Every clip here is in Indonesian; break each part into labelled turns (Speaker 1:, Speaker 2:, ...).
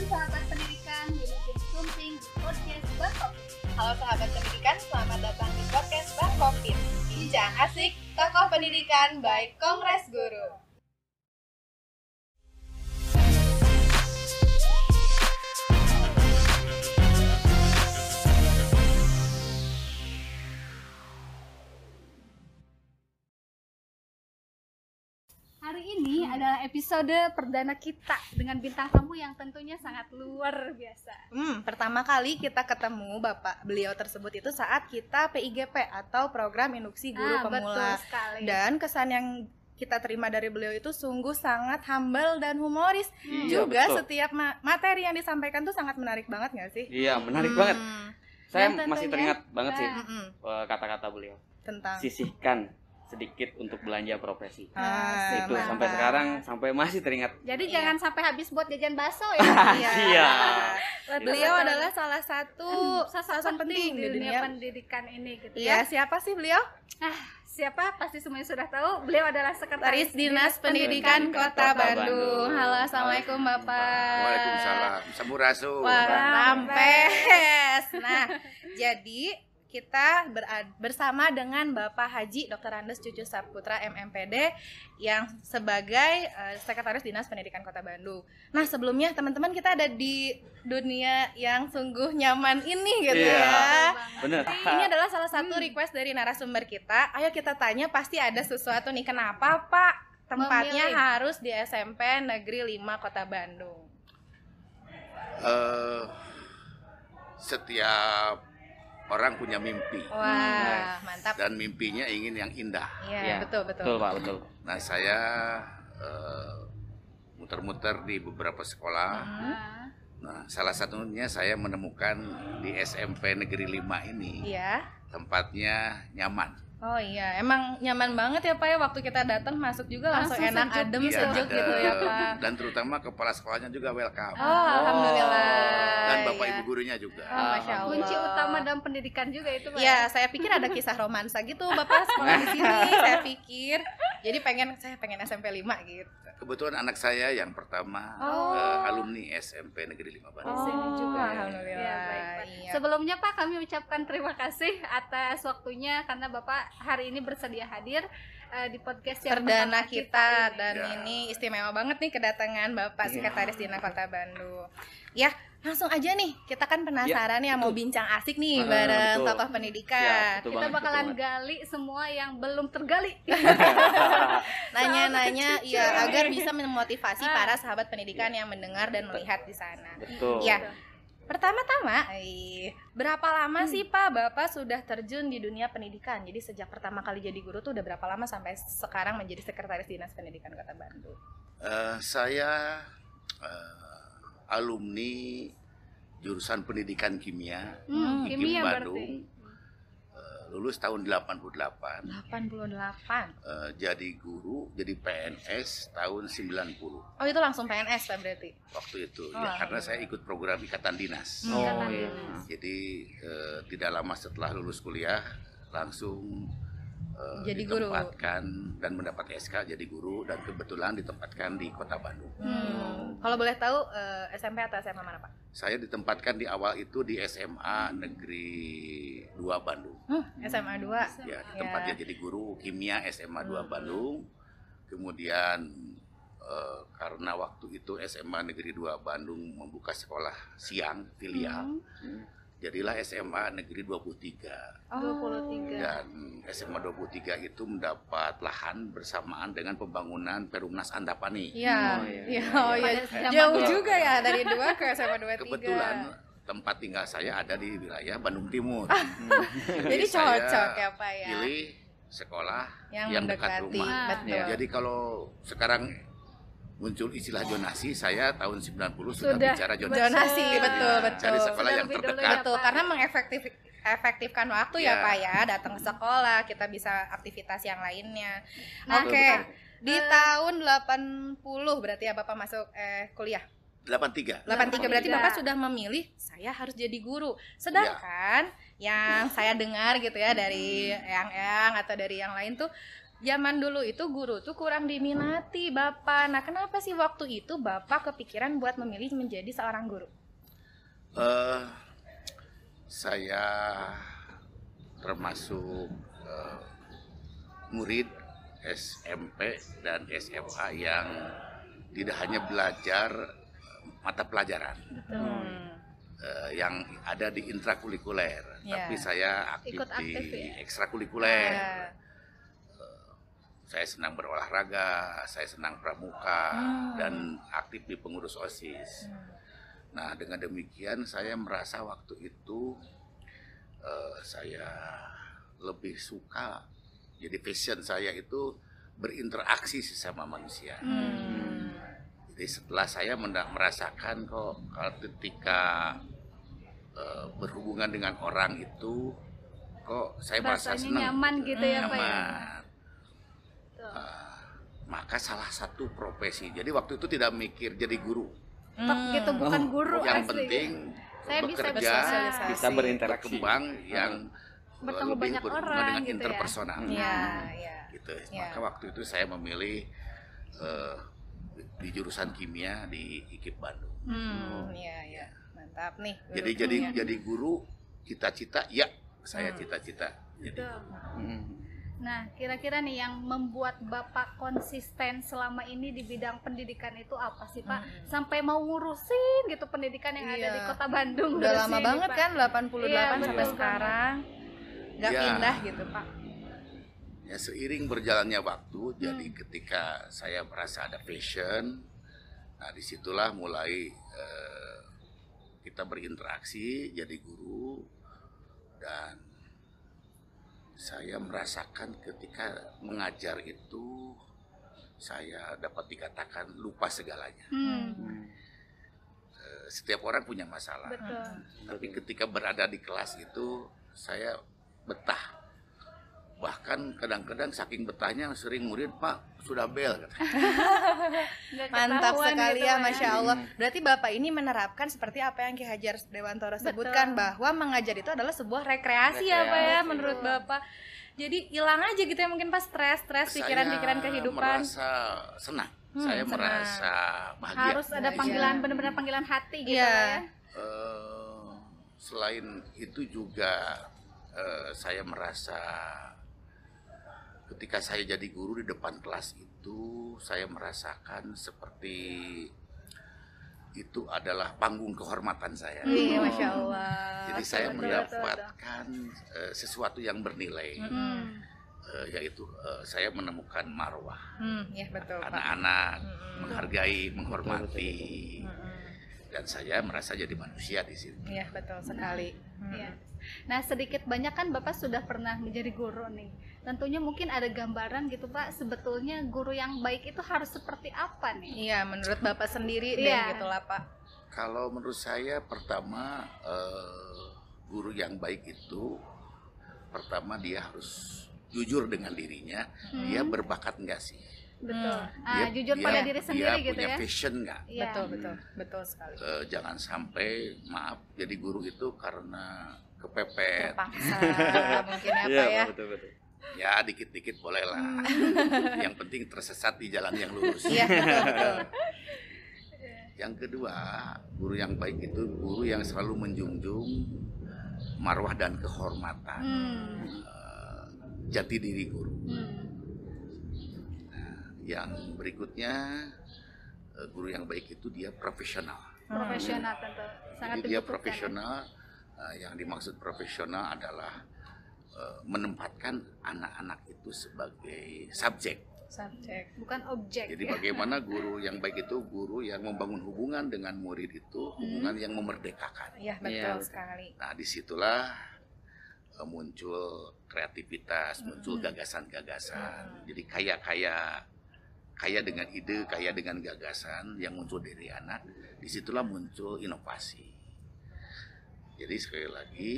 Speaker 1: sahabat pendidikan, Wilujeng Sumping di podcast Bangkopin.
Speaker 2: Halo sahabat pendidikan, selamat datang di podcast Bangkopin. Bincang asik, tokoh pendidikan by Kongres Guru.
Speaker 1: Hari ini adalah episode perdana kita dengan bintang tamu yang tentunya sangat luar biasa.
Speaker 2: Pertama kali kita ketemu beliau tersebut itu saat kita PIGP atau Program Induksi Guru Pemula.
Speaker 1: Betul sekali.
Speaker 2: Dan kesan yang kita terima dari beliau itu sungguh sangat humble dan humoris.
Speaker 3: Iya,
Speaker 2: Juga
Speaker 3: betul.
Speaker 2: setiap materi yang disampaikan tuh sangat menarik banget nggak sih?
Speaker 3: Iya, menarik banget. Saya
Speaker 2: Dan
Speaker 3: masih
Speaker 2: tentunya,
Speaker 3: teringat banget sih
Speaker 2: Mm-mm.
Speaker 3: kata-kata beliau.
Speaker 2: Tentang
Speaker 3: Sisihkan sedikit untuk belanja profesi.
Speaker 2: Asik,
Speaker 3: Itu
Speaker 2: mantap.
Speaker 3: sampai sekarang sampai masih teringat.
Speaker 1: Jadi
Speaker 2: Iya.
Speaker 1: jangan sampai habis buat jajan bakso ya.
Speaker 2: Iya.
Speaker 3: Siap.
Speaker 2: Beliau adalah salah satu
Speaker 1: sosok
Speaker 2: sosok penting di dunia.
Speaker 1: pendidikan ini gitu
Speaker 2: Iya,
Speaker 1: ya.
Speaker 2: siapa sih beliau?
Speaker 1: Siapa? Pasti semuanya sudah tahu. Beliau adalah
Speaker 2: Sekretaris
Speaker 1: Sekretaris
Speaker 2: Dinas Pendidikan Kota Bandung. Halo, assalamualaikum Bapak.
Speaker 4: Waalaikumsalam. Sampurasun.
Speaker 2: Wah, rampes. Nah, jadi kita bersama dengan Bapak Haji Dr. Andes Cucu Saputra MMPD yang sebagai Sekretaris Dinas Pendidikan Kota Bandung. Nah, sebelumnya teman-teman kita ada di dunia yang sungguh nyaman ini gitu
Speaker 3: Iya.
Speaker 2: ya.
Speaker 3: Bener.
Speaker 2: Ini adalah salah satu request dari narasumber kita. Ayo kita tanya, pasti ada sesuatu nih. Kenapa Pak tempatnya
Speaker 1: Memilih.
Speaker 2: harus di SMP Negeri 5 Kota Bandung?
Speaker 4: Setiap orang punya mimpi
Speaker 2: Wah, mantap.
Speaker 4: dan mimpinya ingin yang indah.
Speaker 2: Iya, betul.
Speaker 3: Betul, Pak, betul.
Speaker 4: Nah, saya muter-muter di beberapa sekolah. Nah, salah satunya saya menemukan di SMP Negeri 5 ini
Speaker 2: Iya.
Speaker 4: tempatnya nyaman.
Speaker 2: Oh iya, emang nyaman banget ya Pak ya, waktu kita datang masuk juga langsung
Speaker 1: Langsung
Speaker 2: enak,
Speaker 1: sejuk
Speaker 2: adem,
Speaker 1: gitu.
Speaker 2: sejuk
Speaker 4: Iya,
Speaker 2: gitu ya Pak.
Speaker 4: Dan terutama kepala sekolahnya juga welcome.
Speaker 2: Oh, alhamdulillah.
Speaker 4: Dan Bapak
Speaker 2: Iya.
Speaker 4: Ibu gurunya juga.
Speaker 2: Oh, Masya Allah.
Speaker 1: Kunci utama dalam pendidikan juga itu Pak.
Speaker 2: Iya, saya pikir ada kisah romansa gitu Bapak sekolah di sini, saya pikir. Jadi saya pengen SMP 5 gitu.
Speaker 4: Kebetulan anak saya yang pertama
Speaker 2: Oh.
Speaker 4: alumni SMP Negeri 5
Speaker 1: Di
Speaker 4: Bandung.
Speaker 1: sini juga.
Speaker 2: Alhamdulillah.
Speaker 1: Ya, baik, Pak.
Speaker 2: Iya.
Speaker 1: Sebelumnya Pak, kami ucapkan terima kasih atas waktunya karena Bapak hari ini bersedia hadir di podcast yang
Speaker 2: Perdana
Speaker 1: pertama
Speaker 2: kita
Speaker 1: ini.
Speaker 2: dan
Speaker 4: Ya.
Speaker 2: ini istimewa banget nih kedatangan Bapak
Speaker 3: Iya.
Speaker 2: Sekretaris Dinas Kota Bandung. Ya, langsung aja nih. Kita kan penasaran ya mau bincang asik nih bareng
Speaker 3: betul.
Speaker 2: tokoh pendidikan.
Speaker 3: Siap, betul
Speaker 1: Kita
Speaker 3: banget,
Speaker 1: bakalan
Speaker 3: betul banget.
Speaker 1: gali semua yang belum tergali.
Speaker 2: Nanya-nanya
Speaker 1: Soal
Speaker 2: ya
Speaker 1: kecil.
Speaker 2: agar bisa memotivasi para sahabat pendidikan yang mendengar dan melihat di sana.
Speaker 3: Betul.
Speaker 2: Ya. Pertama-tama, berapa lama sih Pak Bapak sudah terjun di dunia pendidikan? Jadi sejak pertama kali jadi guru tuh udah berapa lama sampai sekarang menjadi Sekretaris Dinas Pendidikan Kota Bandung?
Speaker 4: Saya alumni jurusan pendidikan kimia, IKIM
Speaker 1: Kimia
Speaker 4: Bandung,
Speaker 1: berarti.
Speaker 4: lulus tahun 88,
Speaker 2: 88.
Speaker 4: jadi guru, jadi PNS tahun 90
Speaker 2: Oh itu langsung PNS Pak berarti?
Speaker 4: waktu itu,
Speaker 2: Oh,
Speaker 4: ya, karena saya ikut program Ikatan Dinas.
Speaker 3: Oh,
Speaker 1: Ikatan
Speaker 3: iya.
Speaker 1: Dinas.
Speaker 4: Jadi tidak lama setelah lulus kuliah langsung
Speaker 2: Jadi guru.
Speaker 4: ditempatkan dan mendapat SK jadi guru dan kebetulan ditempatkan di Kota Bandung.
Speaker 2: Kalau boleh tahu SMP atau SMA mana Pak?
Speaker 4: Saya ditempatkan di awal itu di SMA Negeri 2 Bandung.
Speaker 2: SMA 2.
Speaker 4: Ya, tempatnya jadi guru kimia SMA 2 Bandung. Kemudian karena waktu itu SMA Negeri 2 Bandung membuka sekolah siang filial, jadilah SMA Negeri 23.
Speaker 1: 23.
Speaker 4: Dan SMA 23 itu mendapat lahan bersamaan dengan pembangunan Perumnas Antapani.
Speaker 2: Iya.
Speaker 3: Oh, iya.
Speaker 2: Iya, oh iya.
Speaker 1: Pada zaman
Speaker 2: Jauh
Speaker 1: dulu.
Speaker 2: juga ya dari 2 ke SMA 23.
Speaker 4: Kebetulan tempat tinggal saya ada di wilayah Bandung Timur.
Speaker 2: Jadi
Speaker 4: saya
Speaker 2: cocok ya Pak ya.
Speaker 4: pilih sekolah
Speaker 2: Yang
Speaker 4: yang dekat
Speaker 2: mendekati.
Speaker 4: rumah.
Speaker 2: Betul.
Speaker 3: Iya.
Speaker 4: Jadi kalau sekarang muncul istilah zonasi, saya tahun 90 sudah
Speaker 1: Sudah.
Speaker 4: bicara zonasi.
Speaker 2: Zonasi, betul.
Speaker 4: Cari sekolah
Speaker 1: Sudah
Speaker 4: yang
Speaker 1: lebih dulu
Speaker 4: terdekat.
Speaker 1: ya,
Speaker 2: Betul,
Speaker 1: Pak.
Speaker 2: karena mengefektifkan waktu ya
Speaker 4: Ya.
Speaker 2: Pak ya, datang ke sekolah, kita bisa aktivitas yang lainnya.
Speaker 1: Nah,
Speaker 2: Oke,
Speaker 3: betul.
Speaker 2: di tahun 80 berarti ya Bapak masuk kuliah.
Speaker 4: 83.
Speaker 2: 83 berarti
Speaker 1: 83.
Speaker 2: Bapak sudah memilih saya harus jadi guru. Sedangkan yang saya dengar gitu ya dari Eyang-eyang atau dari yang lain tuh zaman dulu itu guru tuh kurang diminati Bapak. Nah, kenapa sih waktu itu Bapak kepikiran buat memilih menjadi seorang guru?
Speaker 4: Saya termasuk murid SMP dan SMA yang tidak hanya belajar mata pelajaran yang ada di intrakurikuler, tapi saya aktif di ekstrakurikuler. Saya senang berolahraga, saya senang pramuka, dan aktif di pengurus OSIS. Nah, dengan demikian saya merasa waktu itu saya lebih suka, jadi passion saya itu berinteraksi sesama manusia. Jadi setelah saya merasakan kok ketika berhubungan dengan orang itu kok saya merasa senang,
Speaker 1: nyaman gitu ya Pak ya.
Speaker 4: nyaman. Maka salah satu profesi. Jadi waktu itu tidak mikir jadi guru.
Speaker 1: Gitu bukan guru
Speaker 4: Yang
Speaker 1: asli.
Speaker 4: penting
Speaker 1: Saya bisa
Speaker 4: bekerja,
Speaker 1: bersosialisasi.
Speaker 3: Bisa berinteraksi.
Speaker 4: berkembang yang
Speaker 1: Bertemu
Speaker 4: lebih
Speaker 1: banyak
Speaker 4: berhubungan
Speaker 1: orang
Speaker 4: dengan
Speaker 1: gitu ya.
Speaker 4: interpersonal.
Speaker 2: Iya.
Speaker 4: Gitu.
Speaker 2: Ya.
Speaker 4: Maka waktu itu saya memilih di jurusan kimia di IKIP Bandung.
Speaker 2: Iya. Mantap nih.
Speaker 4: Jadi guru cita-cita, ya saya cita-cita. Jadi
Speaker 1: Betul. Nah, kira-kira nih yang membuat Bapak konsisten selama ini di bidang pendidikan itu apa sih Pak? Sampai mau ngurusin gitu pendidikan yang ada di Kota Bandung.
Speaker 2: Udah
Speaker 1: dari
Speaker 2: lama
Speaker 1: sini,
Speaker 2: banget
Speaker 1: Pak.
Speaker 2: kan, 88
Speaker 1: Iya,
Speaker 2: sampai
Speaker 1: betul
Speaker 2: sekarang. Gak
Speaker 4: Ya.
Speaker 2: pindah gitu Pak.
Speaker 4: ya seiring berjalannya waktu, jadi ketika saya merasa ada passion, nah disitulah mulai kita berinteraksi jadi guru, dan saya merasakan ketika mengajar itu saya dapat dikatakan lupa segalanya. Setiap orang punya masalah,
Speaker 1: Betul.
Speaker 4: tapi ketika berada di kelas itu saya betah. Bahkan kadang-kadang saking betahnya sering murid, Pak sudah bel kata.
Speaker 1: Nggak
Speaker 2: Mantap
Speaker 1: ketahuan
Speaker 2: sekali
Speaker 1: gitu,
Speaker 2: ya,
Speaker 1: Pak,
Speaker 2: Masya Allah. Berarti Bapak ini menerapkan seperti apa yang Ki Hajar Dewantoro sebutkan, bahwa mengajar itu adalah sebuah rekreasi ya Pak ya, menurut Bapak. Jadi hilang aja gitu ya mungkin pas stres, pikiran-pikiran kehidupan.
Speaker 4: Saya merasa senang, saya
Speaker 2: senang.
Speaker 4: merasa bahagia.
Speaker 1: Harus ada panggilan, benar-benar panggilan hati gitu
Speaker 2: Iya.
Speaker 1: Pak ya.
Speaker 4: Selain itu juga saya merasa ketika saya jadi guru di depan kelas itu saya merasakan seperti itu adalah panggung kehormatan saya.
Speaker 2: Iya, Masya Allah.
Speaker 4: Jadi saya
Speaker 1: betul,
Speaker 4: mendapatkan sesuatu yang bernilai, yaitu saya menemukan marwah.
Speaker 2: Ya betul Pak.
Speaker 4: Anak-anak menghargai, menghormati, dan saya merasa jadi manusia di sini.
Speaker 2: Iya betul sekali.
Speaker 1: Iya. Nah, sedikit banyak kan Bapak sudah pernah menjadi guru nih. Tentunya mungkin ada gambaran gitu Pak, sebetulnya guru yang baik itu harus seperti apa nih?
Speaker 2: Iya, menurut Bapak sendiri
Speaker 1: Iya.
Speaker 2: deh gitulah Pak.
Speaker 4: Kalau menurut saya pertama guru yang baik itu pertama dia harus jujur dengan dirinya, dia berbakat enggak sih?
Speaker 1: Betul.
Speaker 4: Dia-
Speaker 1: Jujur
Speaker 4: dia-
Speaker 1: pada diri sendiri
Speaker 4: dia
Speaker 1: gitu
Speaker 4: punya
Speaker 1: ya.
Speaker 4: passion enggak?
Speaker 1: Iya.
Speaker 2: Betul sekali.
Speaker 4: Jangan sampai maaf jadi guru itu karena kepepet.
Speaker 2: Terpaksa mungkin ya
Speaker 3: Iya,
Speaker 2: Pak ya.
Speaker 3: betul.
Speaker 4: Ya dikit-dikit boleh lah. Yang penting tersesat di jalan yang lurus.
Speaker 2: Iya betul.
Speaker 4: Yang kedua, guru yang baik itu guru yang selalu menjunjung marwah dan kehormatan jati diri guru. Yang berikutnya, guru yang baik itu dia profesional.
Speaker 1: Profesional tentu. Sangat
Speaker 4: Jadi dia
Speaker 1: dibutuhkan,
Speaker 4: profesional. Yang dimaksud profesional adalah menempatkan anak-anak itu sebagai subjek.
Speaker 2: Subjek.
Speaker 1: bukan objek.
Speaker 4: Jadi
Speaker 1: Ya.
Speaker 4: bagaimana guru yang baik itu guru yang membangun hubungan dengan murid itu hubungan yang memerdekakan.
Speaker 2: Iya
Speaker 3: Iya.
Speaker 2: betul sekali.
Speaker 4: Nah disitulah muncul kreativitas, muncul gagasan-gagasan. Jadi kaya dengan ide, kaya dengan gagasan yang muncul dari anak. Disitulah muncul inovasi. Jadi sekali lagi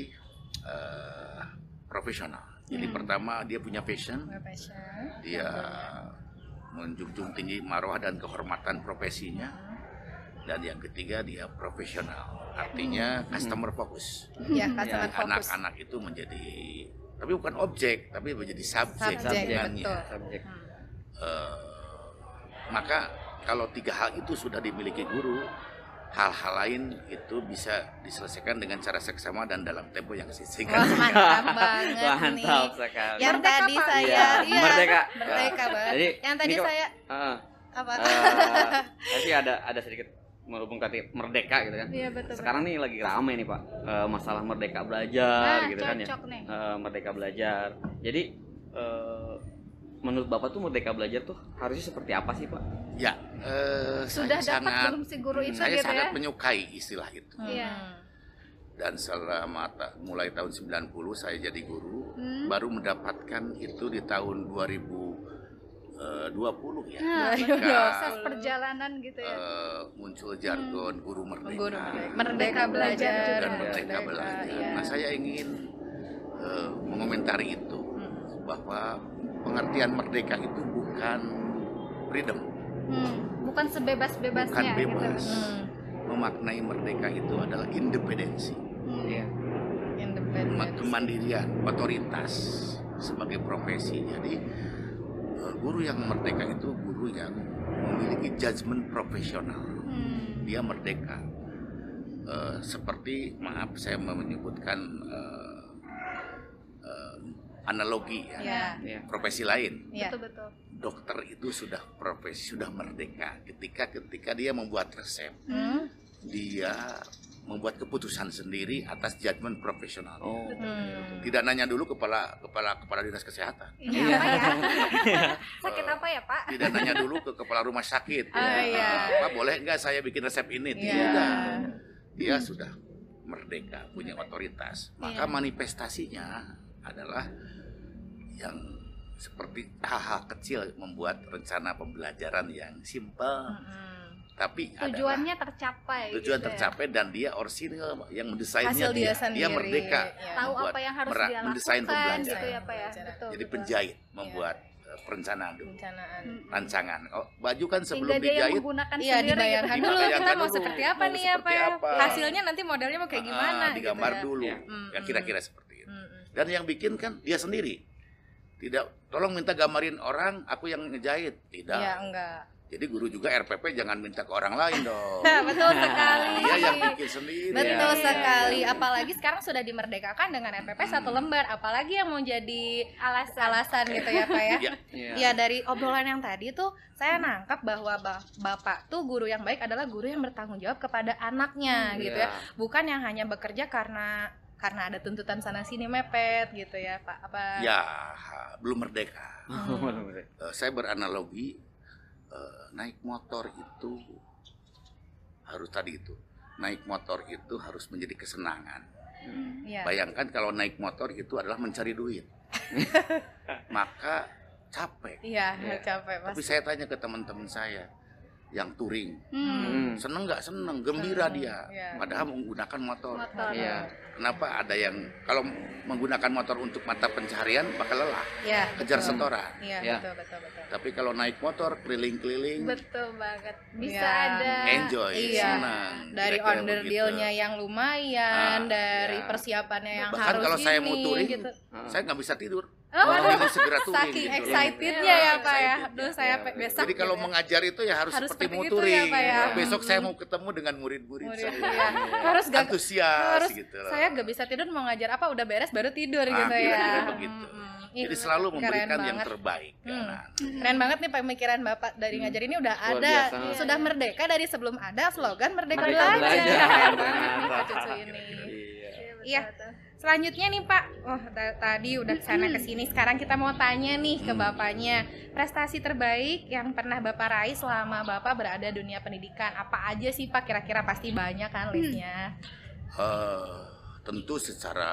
Speaker 4: profesional. Jadi pertama dia punya passion,
Speaker 2: Profesional.
Speaker 4: dia menjunjung tinggi marwah dan kehormatan profesinya. Dan yang ketiga dia profesional, artinya customer focus.
Speaker 2: Ya,
Speaker 4: Jadi
Speaker 2: customer fokus.
Speaker 4: anak-anak itu menjadi tapi bukan objek, tapi menjadi subjek
Speaker 2: Subjek,
Speaker 4: hubungannya.
Speaker 2: betul.
Speaker 3: Subjek.
Speaker 4: Maka kalau 3 hal itu sudah dimiliki guru, hal-hal lain itu bisa diselesaikan dengan cara seksama dan dalam tempo yang singkat.
Speaker 2: Wah, mantap banget
Speaker 3: Mantap
Speaker 2: nih.
Speaker 3: sekali.
Speaker 2: Yang
Speaker 1: Merdeka,
Speaker 2: tadi
Speaker 1: Pak.
Speaker 2: saya
Speaker 3: Iya, merdeka.
Speaker 2: merdeka banget.
Speaker 3: Jadi,
Speaker 2: Yang tadi
Speaker 3: ini kok-
Speaker 2: saya
Speaker 3: Heeh.
Speaker 2: apa?
Speaker 3: Saya sih ada sedikit merhubung kata merdeka gitu kan.
Speaker 1: Iya, betul.
Speaker 3: Sekarang nih lagi rame nih Pak, masalah merdeka belajar
Speaker 1: Nah,
Speaker 3: gitu kan ya.
Speaker 1: cocok nih.
Speaker 3: Merdeka belajar. Jadi menurut Bapak tuh merdeka belajar tuh harusnya seperti apa sih Pak?
Speaker 4: Ya,
Speaker 1: Sudah
Speaker 4: saya
Speaker 1: dapat
Speaker 4: sangat
Speaker 1: belum si guru itu
Speaker 4: saya
Speaker 1: gitu
Speaker 4: sangat
Speaker 1: ya?
Speaker 4: menyukai istilah itu.
Speaker 1: Iya.
Speaker 4: Dan selama mulai tahun 90 saya jadi guru, baru mendapatkan itu di tahun 2020 ya.
Speaker 1: Nah,
Speaker 4: Ketika,
Speaker 1: proses perjalanan gitu ya.
Speaker 4: muncul jargon guru merdeka.
Speaker 2: Guru merdeka belajar
Speaker 4: Dan
Speaker 1: juga.
Speaker 4: merdeka belajar.
Speaker 2: iya.
Speaker 4: Nah, saya ingin mengomentari itu bahwa pengertian merdeka itu bukan freedom,
Speaker 1: Bukan sebebas-bebasnya
Speaker 4: bukan bebas.
Speaker 1: gitu.
Speaker 4: Memaknai merdeka itu adalah independensi,
Speaker 3: Iya.
Speaker 2: Independen.
Speaker 4: kemandirian, otoritas sebagai profesi. Jadi guru yang merdeka itu guru yang memiliki judgement profesional. Dia merdeka. Seperti maaf saya menyebutkan analogi ya,
Speaker 2: Ya.
Speaker 3: Iya.
Speaker 4: profesi lain.
Speaker 2: Ya.
Speaker 1: Betul-betul.
Speaker 4: Dokter itu sudah profesi, sudah merdeka ketika dia membuat resep, dia membuat keputusan sendiri atas judgement profesional.
Speaker 3: Oh.
Speaker 4: Tidak nanya dulu kepala dinas kesehatan,
Speaker 1: Ini apa ya? Sakit apa ya, Pak?
Speaker 4: tidak nanya dulu ke kepala rumah sakit.
Speaker 2: Iya.
Speaker 4: Pak, boleh nggak saya bikin resep ini?
Speaker 2: Iya.
Speaker 4: Tidak. Dia sudah merdeka, punya otoritas. Maka
Speaker 1: Iya.
Speaker 4: manifestasinya adalah yang seperti hal-hal kecil, membuat rencana pembelajaran yang simpel, tapi
Speaker 1: Tujuannya tercapai.
Speaker 4: tujuan
Speaker 1: gitu ya.
Speaker 4: tercapai dan dia orisinil yang mendesainnya,
Speaker 2: Hasil dia sendiri.
Speaker 4: merdeka.
Speaker 2: Ya.
Speaker 1: Tahu
Speaker 4: Membuat-
Speaker 1: apa yang harus dia
Speaker 4: mendesain
Speaker 1: lakukan
Speaker 4: pembelajaran.
Speaker 1: gitu ya, Pak ya. Betul.
Speaker 4: Jadi
Speaker 1: betul.
Speaker 4: penjahit membuat perencanaan dulu,
Speaker 2: Rencanaan.
Speaker 4: rancangan. Oh, baju kan sebelum
Speaker 1: Hingga dia yang
Speaker 4: dijahit
Speaker 1: menggunakan
Speaker 2: Iya,
Speaker 1: sendiri
Speaker 2: dibayangkan
Speaker 1: gitu.
Speaker 2: dulu
Speaker 4: Dibayangkan
Speaker 2: kita mau
Speaker 4: dulu.
Speaker 2: seperti apa
Speaker 4: Mau
Speaker 2: nih ya, Pak
Speaker 4: seperti
Speaker 2: ya.
Speaker 4: apa.
Speaker 2: Hasilnya nanti modelnya mau kayak gimana
Speaker 4: digambar
Speaker 2: gitu ya.
Speaker 4: dulu.
Speaker 3: Iya.
Speaker 4: Ya kira-kira seperti itu.
Speaker 2: Mm-mm.
Speaker 4: Dan yang bikin kan dia sendiri. Tidak, tolong minta gambarin orang, aku yang ngejahit. Tidak.
Speaker 2: Iya, enggak.
Speaker 4: Jadi guru juga RPP jangan minta ke orang lain dong.
Speaker 2: Betul sekali.
Speaker 4: Dia yang bikin sendiri.
Speaker 2: Betul
Speaker 3: Iya.
Speaker 2: sekali. Apalagi sekarang sudah dimerdekakan dengan RPP 1 lembar. Apalagi yang mau jadi alasan gitu ya, Pak ya.
Speaker 4: Iya.
Speaker 3: Iya.
Speaker 2: Ya, dari obrolan yang tadi tuh saya nangkap bahwa Bapak tuh guru yang baik adalah guru yang bertanggung jawab kepada anaknya gitu ya.
Speaker 3: Iya.
Speaker 2: Bukan yang hanya bekerja karena ada tuntutan sana sini mepet gitu ya, Pak. Apa?
Speaker 4: Ya, belum merdeka.
Speaker 3: Hmm.
Speaker 4: Saya beranalogi naik motor itu harus tadi itu. Naik motor itu harus menjadi kesenangan.
Speaker 2: Iya.
Speaker 4: Bayangkan kalau naik motor itu adalah mencari duit. Maka capek.
Speaker 2: Iya,
Speaker 3: Iya.
Speaker 2: capek
Speaker 4: Tapi
Speaker 2: pasti.
Speaker 4: saya tanya ke teman-teman saya yang touring,
Speaker 3: Hmm.
Speaker 4: seneng nggak seneng, gembira dia,
Speaker 2: Iya.
Speaker 4: padahal menggunakan motor.
Speaker 1: Motor.
Speaker 3: Iya.
Speaker 4: Kenapa ada yang kalau menggunakan motor untuk mata pencaharian bakal lelah,
Speaker 2: Iya,
Speaker 4: kejar
Speaker 2: betul.
Speaker 4: setoran.
Speaker 2: Iya,
Speaker 3: Iya.
Speaker 2: betul.
Speaker 4: Tapi kalau naik motor keliling-keliling,
Speaker 1: Betul banget. Bisa
Speaker 2: Iya.
Speaker 1: ada
Speaker 4: enjoy,
Speaker 2: Iya.
Speaker 4: senang.
Speaker 2: Dari
Speaker 4: Kira-kira
Speaker 2: order
Speaker 4: begitu.
Speaker 2: dealnya yang lumayan, dari
Speaker 3: iya.
Speaker 2: persiapannya yang
Speaker 4: Bahkan
Speaker 2: harus
Speaker 4: kalau saya mau
Speaker 2: ini,
Speaker 4: touring,
Speaker 2: gitu.
Speaker 4: saya nggak bisa tidur.
Speaker 2: Oh,
Speaker 4: Ini segera touring.
Speaker 2: saking
Speaker 4: gitu loh.
Speaker 2: excitednya ya, Pak ya.
Speaker 4: Excited,
Speaker 2: Aduh,
Speaker 4: ya.
Speaker 2: saya
Speaker 3: Iya.
Speaker 2: besok.
Speaker 4: Jadi kalau
Speaker 2: gitu ya.
Speaker 4: mengajar itu ya harus,
Speaker 2: Harus
Speaker 4: seperti
Speaker 2: seperti
Speaker 4: mau
Speaker 2: itu
Speaker 4: touring.
Speaker 2: ya, Pak ya.
Speaker 4: Besok saya mau ketemu dengan murid-murid
Speaker 2: Murid,
Speaker 4: saya.
Speaker 2: iya. harus gak
Speaker 4: Antusias
Speaker 2: harus
Speaker 4: gitu loh.
Speaker 2: saya gak bisa tidur mau ngajar apa udah beres baru tidur gitu ya.
Speaker 4: kira-kira begitu.
Speaker 2: Ih,
Speaker 4: Jadi selalu
Speaker 2: keren
Speaker 4: memberikan yang
Speaker 2: banget.
Speaker 4: terbaik ke anak.
Speaker 2: Keren banget nih pemikiran Bapak dari ngajar ini udah
Speaker 3: Luar
Speaker 2: ada,
Speaker 3: biasa.
Speaker 2: sudah merdeka dari sebelum ada slogan merdeka,
Speaker 3: Merdeka
Speaker 2: belajar.
Speaker 3: belajar.
Speaker 2: Keren banget nih Pak
Speaker 3: Ternyata.
Speaker 2: Cucu ini.
Speaker 3: Iya.
Speaker 2: Iya. Selanjutnya nih Pak, tadi udah kesana kesini, sekarang kita mau tanya nih ke Bapaknya, prestasi terbaik yang pernah Bapak raih selama Bapak berada di dunia pendidikan, apa aja sih Pak? Kira-kira pasti banyak kan listnya.
Speaker 4: Tentu secara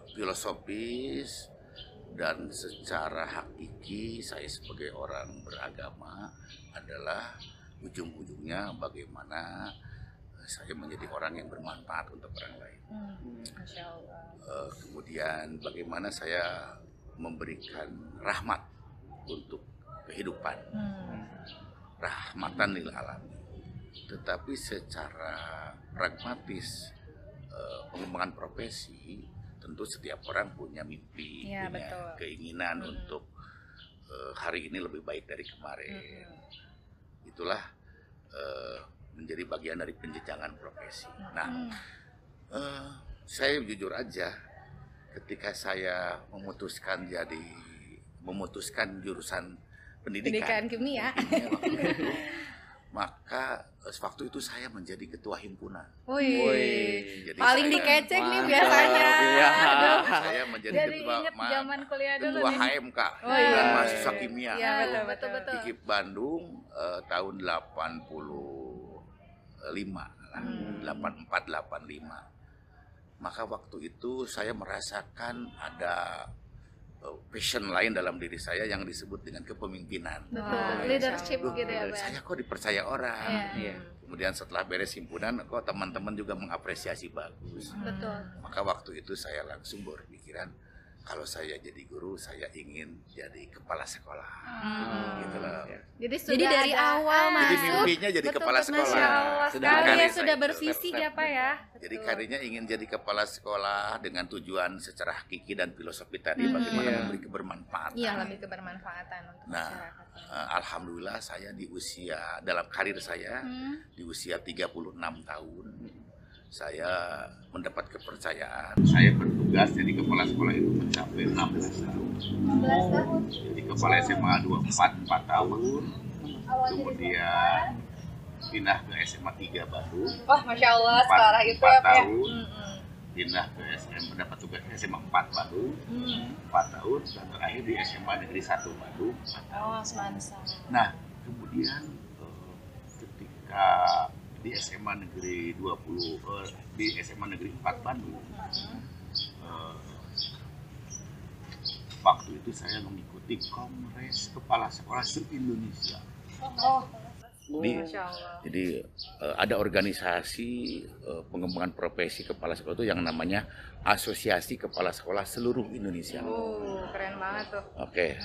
Speaker 4: filosofis dan secara hakiki saya sebagai orang beragama adalah ujung-ujungnya bagaimana saya menjadi orang yang bermanfaat untuk orang lain.
Speaker 2: Masya Allah.
Speaker 4: Kemudian bagaimana saya memberikan rahmat untuk kehidupan, rahmatan lil alamin. Tetapi secara pragmatis pengembangan profesi tentu setiap orang punya mimpi,
Speaker 2: Iya,
Speaker 4: punya
Speaker 2: betul.
Speaker 4: keinginan untuk hari ini lebih baik dari kemarin. Itulah menjadi bagian dari penjenjangan profesi. Nah, saya jujur aja, ketika saya memutuskan jurusan pendidikan
Speaker 2: kimia.
Speaker 4: waktu itu, maka waktu itu saya menjadi ketua himpunan.
Speaker 2: Wih,
Speaker 4: Jadi
Speaker 2: paling
Speaker 4: saya-
Speaker 2: dikecek nih
Speaker 3: Mantap.
Speaker 2: biasanya.
Speaker 3: Iya.
Speaker 2: Aduh.
Speaker 4: Saya menjadi
Speaker 1: Jadi
Speaker 4: ketua
Speaker 1: inget zaman kuliah dulu
Speaker 4: ketua
Speaker 1: nih.
Speaker 4: HMK,
Speaker 2: Oh, iya.
Speaker 4: dan mahasiswa kimia.
Speaker 2: Iya, betul,
Speaker 1: betul betul.
Speaker 4: Di KIP Bandung tahun 85 lah, 84 85. Maka waktu itu saya merasakan ada passion lain dalam diri saya yang disebut dengan kepemimpinan.
Speaker 1: Betul,
Speaker 2: Wah,
Speaker 1: leadership
Speaker 2: Masya Allah.
Speaker 1: gitu ya, Pak.
Speaker 4: Saya kok dipercaya orang.
Speaker 1: Iya.
Speaker 3: Iya.
Speaker 4: Kemudian setelah beres himpunan, kok teman-teman juga mengapresiasi bagus.
Speaker 1: Betul.
Speaker 4: Maka waktu itu saya langsung berpikiran, kalau saya jadi guru, saya ingin jadi kepala sekolah. Gitu loh.
Speaker 1: Jadi
Speaker 2: Jadi dari awal
Speaker 4: Jadi
Speaker 2: masuk,
Speaker 4: mimpinya jadi kepala
Speaker 2: Masya
Speaker 4: sekolah.
Speaker 2: Allah,
Speaker 3: Sudah
Speaker 2: sekali
Speaker 4: karir
Speaker 2: ya
Speaker 4: saya
Speaker 2: sudah
Speaker 4: itu.
Speaker 2: bervisi ya Pak ya.
Speaker 4: Jadi karirnya ingin jadi kepala sekolah dengan tujuan secara hakiki dan filosofi tadi, bagaimana
Speaker 3: Iya.
Speaker 4: memberi kebermanfaatan.
Speaker 2: Iya, lebih kebermanfaatan untuk
Speaker 4: Nah,
Speaker 2: masyarakat.
Speaker 4: alhamdulillah saya di usia, dalam karir saya, di usia 36 tahun, saya mendapat kepercayaan. Saya bertugas jadi kepala sekolah itu mencapai 16 tahun.
Speaker 1: 16 tahun.
Speaker 4: Jadi kepala SMA 4 tahun, kemudian pindah ke SMA 3 Bandung,
Speaker 2: Wah, Masya Allah,
Speaker 4: 4
Speaker 2: separah itu ya Pak ya.
Speaker 4: tahun, pindah ke mendapat tugas SMA 4 Bandung, 4 tahun, dan terakhir di SMA Negeri 1 Bandung.
Speaker 2: Oh, semansa.
Speaker 4: Nah, kemudian ketika di SMA Negeri 20 di SMA Negeri 4 Bandung, waktu itu saya mengikuti Kongres Kepala Sekolah se-Indonesia.
Speaker 2: Oh,
Speaker 4: Di-
Speaker 2: Masya Allah.
Speaker 4: Jadi ada organisasi pengembangan profesi kepala sekolah itu yang namanya Asosiasi Kepala Sekolah Seluruh Indonesia.
Speaker 2: Keren banget tuh.
Speaker 4: Oke,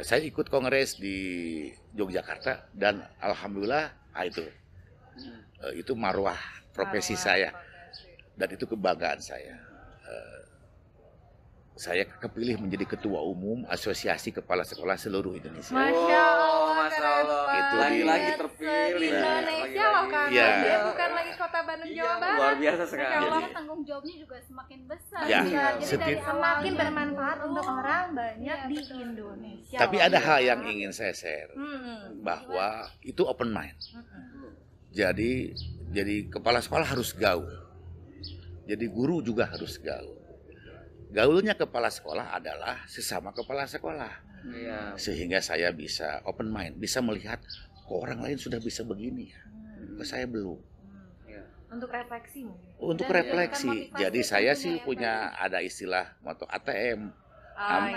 Speaker 4: saya ikut kongres di Yogyakarta dan alhamdulillah itu marwah profesi saya dan itu kebanggaan saya. Saya kepilih menjadi ketua umum Asosiasi Kepala Sekolah Seluruh Indonesia.
Speaker 2: Masya Allah,
Speaker 3: Masya
Speaker 2: keren
Speaker 3: Allah.
Speaker 2: banget.
Speaker 3: Lagi-lagi terpilih.
Speaker 2: Di Indonesia loh kan,
Speaker 4: Iya.
Speaker 2: dia bukan lagi kota Bandung,
Speaker 3: Iya,
Speaker 2: Jawa Barat.
Speaker 3: luar biasa sekali.
Speaker 2: Masya Allah.
Speaker 4: Jadi-
Speaker 1: Tanggung jawabnya juga semakin besar.
Speaker 4: Ya,
Speaker 1: Iya, jadi
Speaker 4: setiap-
Speaker 1: dari
Speaker 2: Semakin
Speaker 1: awalnya
Speaker 2: bermanfaat
Speaker 1: dulu.
Speaker 2: untuk orang banyak
Speaker 1: Iya,
Speaker 2: di
Speaker 1: betul.
Speaker 2: Indonesia.
Speaker 4: Tapi
Speaker 2: loh.
Speaker 4: ada hal yang ingin saya share
Speaker 2: Hmm.
Speaker 4: bahwa itu open mind. Jadi kepala sekolah harus gaul. Jadi guru juga harus gaul. Gaulnya kepala sekolah adalah sesama kepala sekolah.
Speaker 3: Iya.
Speaker 4: Sehingga saya bisa open mind, bisa melihat kok orang lain sudah bisa begini ya. Kok saya belum.
Speaker 3: Iya.
Speaker 2: Untuk refleksi mungkin.
Speaker 4: Untuk
Speaker 1: Dan
Speaker 4: refleksi.
Speaker 1: motivasi
Speaker 4: Jadi saya
Speaker 1: tentunya
Speaker 4: sih
Speaker 1: ya,
Speaker 4: punya ada istilah moto ATM.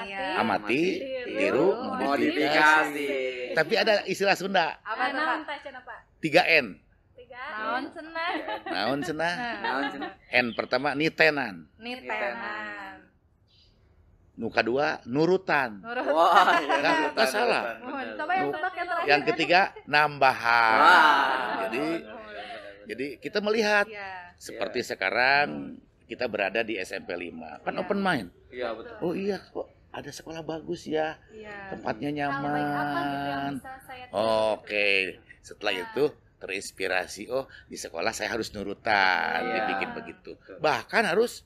Speaker 2: iya.
Speaker 4: Amati,
Speaker 1: Tiru,
Speaker 4: tiru,
Speaker 2: modifikasi.
Speaker 3: Modifikasi.
Speaker 4: Tapi ada istilah Sunda,
Speaker 2: Apa tuh, Pak?
Speaker 1: Naon teh cenah, Pak?
Speaker 4: 3N.
Speaker 1: 3.
Speaker 2: Naon cenah?
Speaker 4: Naon cenah?
Speaker 3: Naon cenah?
Speaker 4: N pertama nitenan,
Speaker 2: Nitenan.
Speaker 4: nu kedua nurutan.
Speaker 2: Nurut.
Speaker 3: Wah, iya,
Speaker 4: Nggak
Speaker 3: nurutan,
Speaker 4: salah.
Speaker 3: nurutan,
Speaker 2: Mohon,
Speaker 3: benar.
Speaker 2: coba yang tebak yang terakhir.
Speaker 4: Yang ketiga nambahan.
Speaker 3: Wah.
Speaker 4: Jadi kita melihat
Speaker 2: Iya.
Speaker 4: seperti sekarang kita berada di SMP 5. Kan
Speaker 2: Iya.
Speaker 4: open mind.
Speaker 3: Iya, betul.
Speaker 4: Oh iya kok ada sekolah bagus ya.
Speaker 2: Iya.
Speaker 4: Tempatnya
Speaker 1: Hal baik apa gitu yang
Speaker 4: nyaman.
Speaker 1: bisa saya tiru?
Speaker 4: Oke, setelah itu terinspirasi, oh di sekolah saya harus nurutan,
Speaker 3: Iya.
Speaker 4: dibikin begitu. Bahkan harus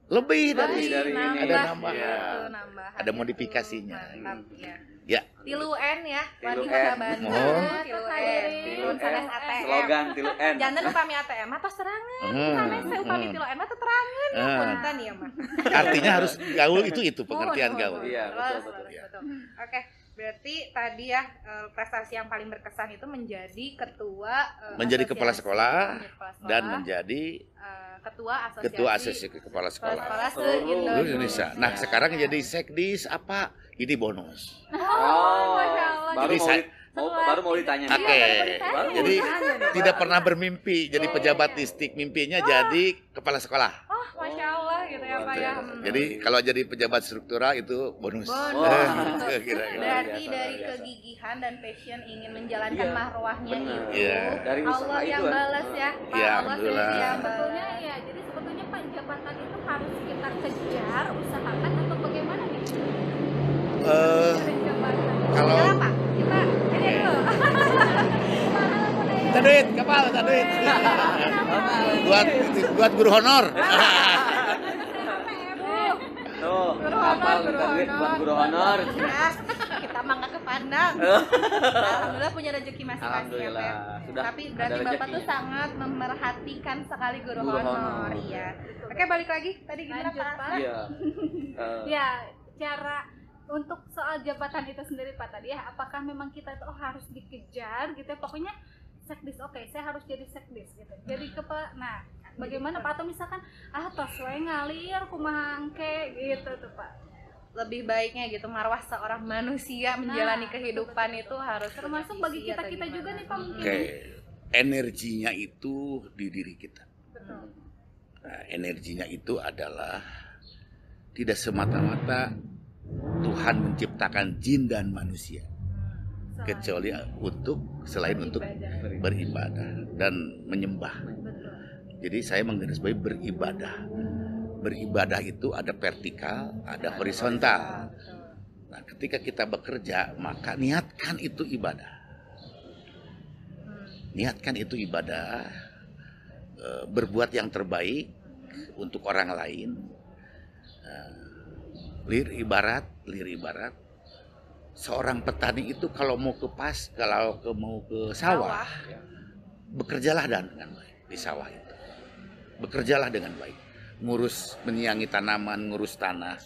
Speaker 4: lebih dari
Speaker 3: dari ini.
Speaker 4: ada nambahan.
Speaker 2: Itu nambahan.
Speaker 4: Ada modifikasinya.
Speaker 2: Mantap ya.
Speaker 4: Ya,
Speaker 2: Tilu N ya.
Speaker 3: Tilu
Speaker 2: Wadi
Speaker 3: N.
Speaker 2: Kota Bandung.
Speaker 4: Mohon.
Speaker 2: Tilu N.
Speaker 3: Tilu
Speaker 2: Tilu sanes
Speaker 3: N.
Speaker 2: ATM.
Speaker 3: Slogan tilu N.
Speaker 2: Jangan upami ATM atau serangan. Sanes saya upami tilu N atau terangan.
Speaker 4: Hmm.
Speaker 2: Punten ya mah.
Speaker 4: Artinya harus gaul itu pengertian
Speaker 2: Mohon,
Speaker 4: gaul.
Speaker 2: mohon.
Speaker 3: Iya, betul,
Speaker 2: Terus,
Speaker 3: betul,
Speaker 2: terus,
Speaker 4: ya.
Speaker 2: betul. Oke, berarti tadi ya prestasi yang paling berkesan itu menjadi ketua
Speaker 4: Menjadi kepala
Speaker 2: asosiasi-
Speaker 4: sekolah
Speaker 2: menjadi kepala sekolah,
Speaker 4: dan menjadi
Speaker 2: ketua asosiasi
Speaker 4: ketua asosiasi kepala sekolah
Speaker 2: sekolah
Speaker 3: Seluruh
Speaker 4: seluruh Indonesia. Nah,
Speaker 2: Iya.
Speaker 4: sekarang jadi sekdis apa? Ini bonus.
Speaker 3: Oh,
Speaker 2: Masya Allah.
Speaker 3: baru
Speaker 4: Jadi
Speaker 3: mau,
Speaker 4: saya-
Speaker 3: baru mau ditanya. nih.
Speaker 4: Oke. Jadi
Speaker 3: Ditanya.
Speaker 4: tidak pernah bermimpi jadi pejabat distrik, mimpinya jadi kepala sekolah.
Speaker 2: Oh, Masya Allah gitu ya Pak ya.
Speaker 4: Jadi kalau jadi pejabat struktural itu bonus.
Speaker 2: Bonus.
Speaker 3: Wah.
Speaker 4: Kira-kira.
Speaker 2: Berarti
Speaker 3: biasa,
Speaker 2: dari
Speaker 3: luar biasa.
Speaker 2: kegigihan dan passion ingin menjalankan
Speaker 3: Iya,
Speaker 2: marwahnya
Speaker 3: benar.
Speaker 2: itu
Speaker 4: Iya.
Speaker 3: Dari usaha
Speaker 2: Allah yang
Speaker 3: itu,
Speaker 2: balas ya Pak.
Speaker 4: Iya,
Speaker 2: Allah
Speaker 4: alhamdulillah.
Speaker 2: yang
Speaker 1: Sebetulnya
Speaker 2: balas.
Speaker 1: ya, jadi sebetulnya panjang jabatan itu harus kita kejar, usahakan atau bagaimana nih?
Speaker 4: Eh,
Speaker 1: Cari jabatan.
Speaker 4: kalau
Speaker 2: Kenapa?
Speaker 1: Kita ini dulu.
Speaker 4: tak duit, kapal, tak duit. buat guru honor.
Speaker 3: Tuh, kapal minta duit buat guru honor.
Speaker 2: Ya, kita mah nggak kepandang. Alhamdulillah punya rezeki masing-masing.
Speaker 3: Alhamdulillah,
Speaker 2: ya, Teh.
Speaker 3: sudah
Speaker 2: Tapi
Speaker 3: ada
Speaker 2: berarti Bapak
Speaker 3: rezeki.
Speaker 2: tuh sangat memerhatikan sekali guru
Speaker 3: Guru
Speaker 2: honor.
Speaker 3: honor.
Speaker 2: Iya. Oke, balik lagi. Tadi gimana
Speaker 1: Lanjut,
Speaker 2: Pak?
Speaker 1: Pak.
Speaker 3: Iya.
Speaker 1: Ya, cara untuk soal jabatan itu sendiri Pak tadi ya, apakah memang kita itu harus dikejar gitu ya, pokoknya sekdis, oke saya harus jadi sekdis gitu, jadi kepala. Nah, bagaimana Pak, atau misalkan tos we ngalir kumaha engke gitu tuh Pak.
Speaker 2: Lebih baiknya gitu marwah seorang manusia menjalani kehidupan itu harus
Speaker 1: Termasuk bagi
Speaker 2: berisi atau
Speaker 1: kita juga
Speaker 2: gimana?
Speaker 1: nih Pak mungkin.
Speaker 4: Oke, energinya itu di diri kita.
Speaker 1: Betul.
Speaker 4: Nah, energinya itu adalah tidak semata-mata Tuhan menciptakan jin dan manusia, kecuali selain untuk beribadah dan menyembah. Jadi saya menggarisbawahi beribadah. Beribadah itu ada vertikal, ada horizontal. Nah, ketika kita bekerja, maka niatkan itu ibadah. Niatkan itu ibadah, berbuat yang terbaik untuk orang lain. Lir ibarat seorang petani itu kalau mau mau ke sawah, bekerjalah dengan baik di sawah itu. Bekerjalah dengan baik. Ngurus menyiangi tanaman, ngurus tanah.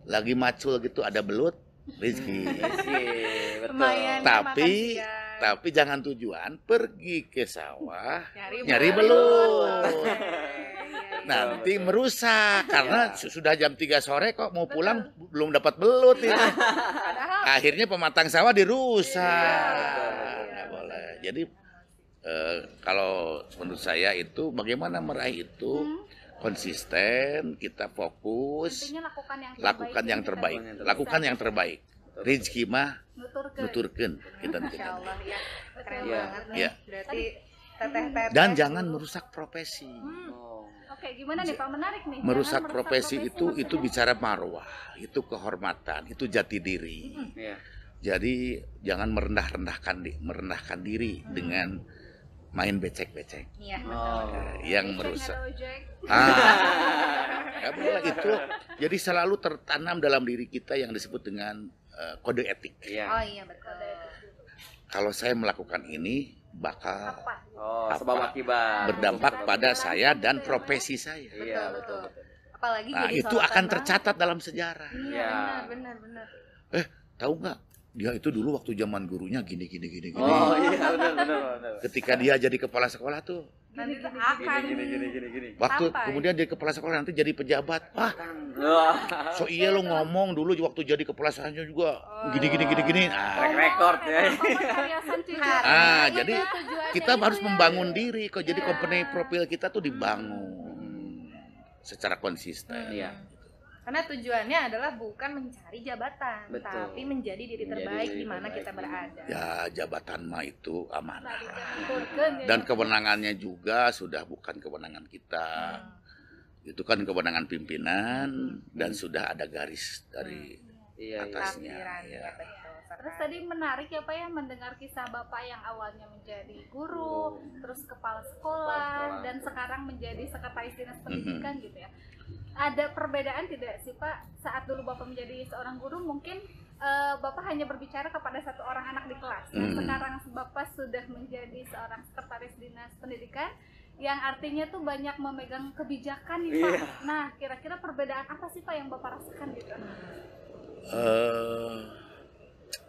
Speaker 4: Lagi macul gitu ada belut, rezeki.
Speaker 3: Betul.
Speaker 2: Lumayan.
Speaker 4: Tapi
Speaker 2: Makan siang.
Speaker 4: tapi jangan tujuan pergi ke sawah nyari
Speaker 2: belut.
Speaker 4: belut.
Speaker 2: Iya, iya.
Speaker 4: Nanti merusak karena sudah jam 3 sore kok mau pulang belum dapat belut ini. Akhirnya pematang sawah dirusak. Nggak boleh. Jadi kalau menurut saya itu bagaimana meraih itu konsisten, kita fokus,
Speaker 1: Intinya
Speaker 4: lakukan yang terbaik, lakukan yang terbaik. Rezeki mah
Speaker 1: nuturkeun.
Speaker 4: nuturkeun kita
Speaker 2: Masya Allah ya, keren
Speaker 3: Iya.
Speaker 2: banget nih.
Speaker 4: Iya.
Speaker 2: Berarti teteh-teteh
Speaker 4: dan jangan merusak profesi.
Speaker 3: Oh.
Speaker 1: Oke, gimana nih Pak, menarik nih.
Speaker 4: Merusak
Speaker 1: Jangan
Speaker 4: profesi itu
Speaker 1: maksudnya.
Speaker 4: bicara marwah, itu kehormatan, itu jati diri.
Speaker 3: Iya.
Speaker 4: Jadi jangan merendahkan diri dengan main becek-becek
Speaker 2: Iya.
Speaker 3: Oh.
Speaker 4: yang
Speaker 1: Asian
Speaker 4: merusak.
Speaker 1: Hero Jack.
Speaker 4: Ya boleh itu. Jadi selalu tertanam dalam diri kita yang disebut dengan kode etik.
Speaker 3: Iya.
Speaker 2: Oh iya betul.
Speaker 4: Kalau saya melakukan ini bakal
Speaker 1: Apa?
Speaker 3: Oh,
Speaker 4: Apa?
Speaker 3: sebab akibat.
Speaker 4: berdampak pada saya dan profesi saya.
Speaker 3: Iya, betul.
Speaker 2: Apalagi
Speaker 4: Nah,
Speaker 2: jadi
Speaker 4: itu
Speaker 2: sorotan
Speaker 4: akan
Speaker 2: banget.
Speaker 4: tercatat dalam sejarah.
Speaker 2: Iya,
Speaker 3: Ya.
Speaker 2: benar.
Speaker 4: Tahu nggak? Dia itu dulu waktu zaman gurunya gini.
Speaker 3: Oh, iya, benar.
Speaker 4: Ketika dia jadi kepala sekolah tuh,
Speaker 2: Nanti
Speaker 1: Gini,
Speaker 2: akan
Speaker 3: Gini.
Speaker 4: waktu
Speaker 2: Sampai.
Speaker 4: kemudian jadi kepala sekolah nanti jadi pejabat. Wah,
Speaker 3: Wah,
Speaker 4: so iya lo ngomong dulu waktu jadi kepala sekolahnya juga gini. Nah,
Speaker 3: track record ya.
Speaker 4: jadi kita harus membangun diri kok. Jadi company profil kita tuh dibangun secara konsisten.
Speaker 3: Iya.
Speaker 2: karena tujuannya adalah bukan mencari jabatan,
Speaker 3: Betul.
Speaker 2: tapi menjadi diri
Speaker 3: Menjadi
Speaker 2: terbaik
Speaker 3: diri
Speaker 2: di mana
Speaker 3: terbaik
Speaker 2: kita
Speaker 3: di
Speaker 2: berada.
Speaker 4: Ya jabatan mah itu amanah.
Speaker 1: ya.
Speaker 4: Dan kewenangannya juga sudah bukan kewenangan kita. Itu kan kewenangan pimpinan dan sudah ada garis dari
Speaker 3: Iya, iya.
Speaker 4: atasnya.
Speaker 2: Takdirannya,
Speaker 4: Ya.
Speaker 2: betul.
Speaker 1: Terus tadi menarik ya Pak ya mendengar kisah Bapak yang awalnya menjadi guru, terus kepala sekolah, dan sekarang menjadi sekretaris dinas pendidikan gitu ya. Ada perbedaan tidak sih Pak saat dulu Bapak menjadi seorang guru mungkin Bapak hanya berbicara kepada satu orang anak di kelas. Dan sekarang Bapak sudah menjadi seorang sekretaris dinas pendidikan yang artinya tuh banyak memegang kebijakan nih Pak. Nah, kira-kira perbedaan apa sih Pak yang Bapak rasakan gitu?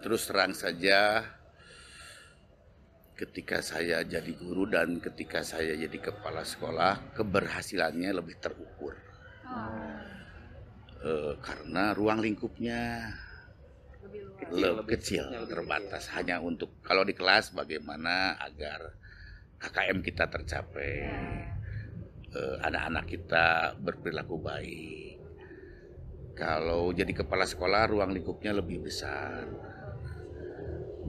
Speaker 4: Terus terang saja, ketika saya jadi guru dan ketika saya jadi kepala sekolah, keberhasilannya lebih terukur. Karena ruang lingkupnya lebih kecil, terbatas. Hanya untuk kalau di kelas bagaimana agar KKM kita tercapai, anak-anak kita berperilaku baik. Kalau jadi kepala sekolah ruang lingkupnya lebih besar.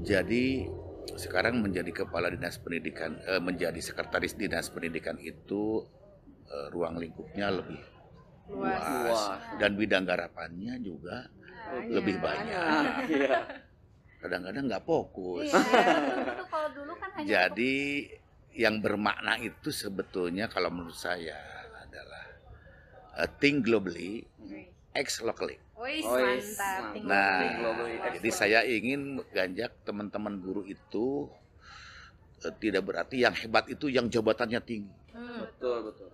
Speaker 4: Jadi sekarang menjadi kepala dinas pendidikan, menjadi sekretaris dinas pendidikan itu ruang lingkupnya lebih
Speaker 2: Luas.
Speaker 4: luas dan bidang garapannya juga lebih banyak.
Speaker 3: Iya.
Speaker 4: Kadang-kadang nggak fokus.
Speaker 1: Iya, betul. Kalau dulu kan hanya
Speaker 4: Jadi yang bermakna itu sebetulnya kalau menurut saya adalah think globally, act locally.
Speaker 2: Wih,
Speaker 3: Wis,
Speaker 2: mantap.
Speaker 4: Nah,
Speaker 3: Think globally, act
Speaker 4: jadi saya ingin ganjak teman-teman guru itu tidak berarti yang hebat itu yang jabatannya tinggi.
Speaker 3: Betul, betul.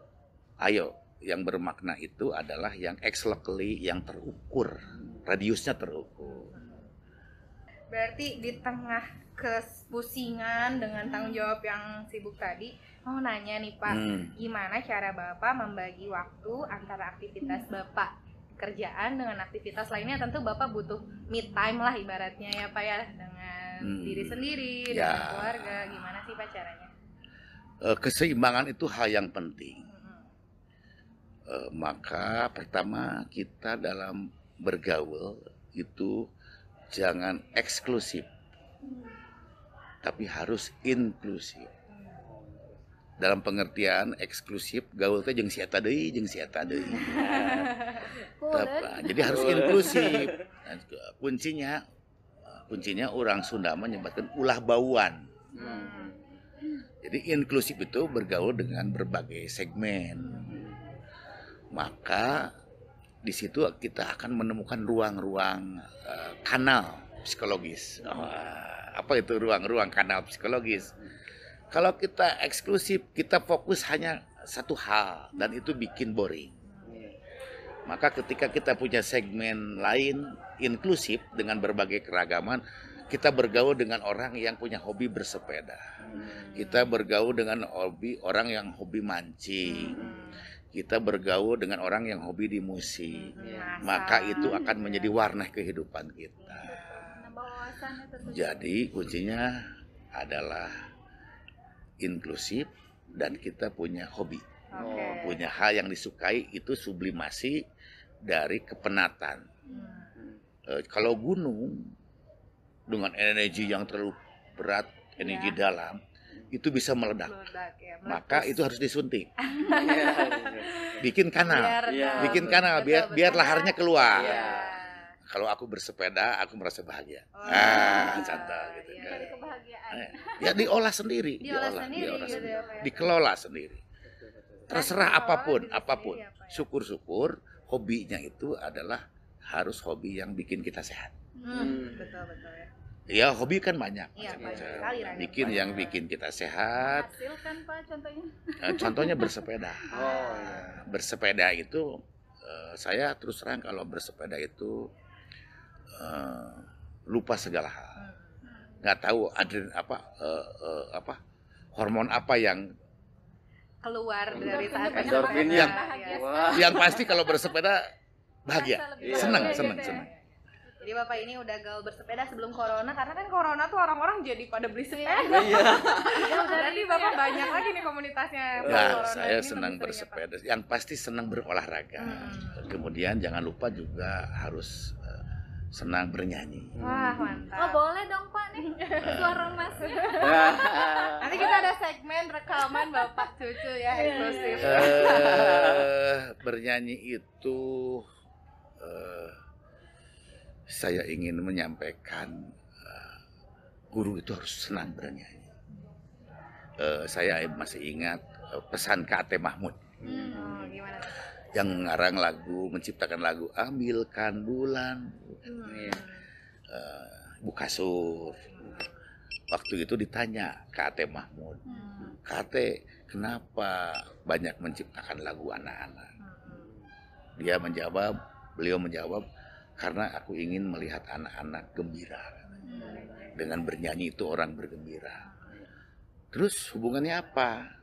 Speaker 4: Ayo, yang bermakna itu adalah yang act locally, yang terukur, radiusnya terukur.
Speaker 2: Berarti di tengah kepusingan dengan tanggung jawab yang sibuk tadi, mau nanya nih Pak, gimana cara Bapak membagi waktu antara aktivitas Bapak kerjaan dengan aktivitas lainnya? Tentu Bapak butuh me time lah ibaratnya ya Pak ya, dengan diri sendiri,
Speaker 4: Ya.
Speaker 2: dengan keluarga. Gimana sih Pak caranya?
Speaker 4: Keseimbangan itu hal yang penting. Maka pertama kita dalam bergaul itu jangan eksklusif, tapi harus inklusif. Dalam pengertian eksklusif, gaul teh jeung si eta deui, jeung si eta deui. Jadi harus inklusif. Nah, kuncinya orang Sunda menyebutkan ulah bauan. Jadi inklusif itu bergaul dengan berbagai segmen. Maka di situ kita akan menemukan ruang-ruang kanal psikologis. Apa itu ruang-ruang kanal psikologis? Kalau kita eksklusif, kita fokus hanya satu hal dan itu bikin boring. Maka ketika kita punya segmen lain inklusif dengan berbagai keragaman, kita bergaul dengan orang yang punya hobi bersepeda. Kita bergaul dengan orang yang hobi mancing. Kita bergaul dengan orang yang hobi di musik. Maka itu akan menjadi warna kehidupan kita. Jadi kuncinya adalah inklusif dan kita punya hobi. Punya hal yang disukai, itu sublimasi dari kepenatan. Kalau gunung dengan energi yang terlalu berat, energi dalam, itu bisa meledak. Maka itu harus disuntik. Bikin kanal, biar laharnya keluar. Kalau aku bersepeda, aku merasa bahagia. Contoh gitu kan. Ya diolah sendiri, dikelola sendiri. Terserah apapun. Syukur-syukur hobinya itu adalah harus hobi yang bikin kita sehat.
Speaker 2: Betul ya.
Speaker 4: Ya hobi kan banyak.
Speaker 2: Banyak
Speaker 4: Yang bikin kita sehat.
Speaker 1: Hasilkan Pak contohnya.
Speaker 4: Contohnya bersepeda. Bersepeda itu saya terus terang kalau bersepeda itu lupa segala hal. Nggak tahu hormon apa yang
Speaker 2: keluar dari saat
Speaker 3: endorfinnya.
Speaker 4: Yang pasti kalau bersepeda bahagia, senang.
Speaker 2: Jadi Bapak ini udah gaul bersepeda sebelum corona, karena kan corona tuh orang-orang jadi pada beli sepeda. Berarti Bapak banyak lagi nih komunitasnya.
Speaker 4: Ya, saya senang bersepeda. Yang pasti senang berolahraga. Kemudian jangan lupa juga harus senang bernyanyi.
Speaker 2: Wah, mantap.
Speaker 1: Oh, boleh dong Pak nih suara Masnya.
Speaker 2: Nanti kita ada segmen rekaman Bapak Cucu ya, eksklusif.
Speaker 4: Bernyanyi itu saya ingin menyampaikan guru itu harus senang bernyanyi. Saya masih ingat pesan K.A.T. Mahmud.
Speaker 2: Gimana?
Speaker 4: Yang mengarang lagu, menciptakan lagu Ambilkan Bulan, Bu Kasur. Waktu itu ditanya K.A.T. Mahmud, K.A.T. kenapa banyak menciptakan lagu anak-anak? Beliau menjawab, karena aku ingin melihat anak-anak gembira. Dengan bernyanyi itu orang bergembira. Terus hubungannya apa?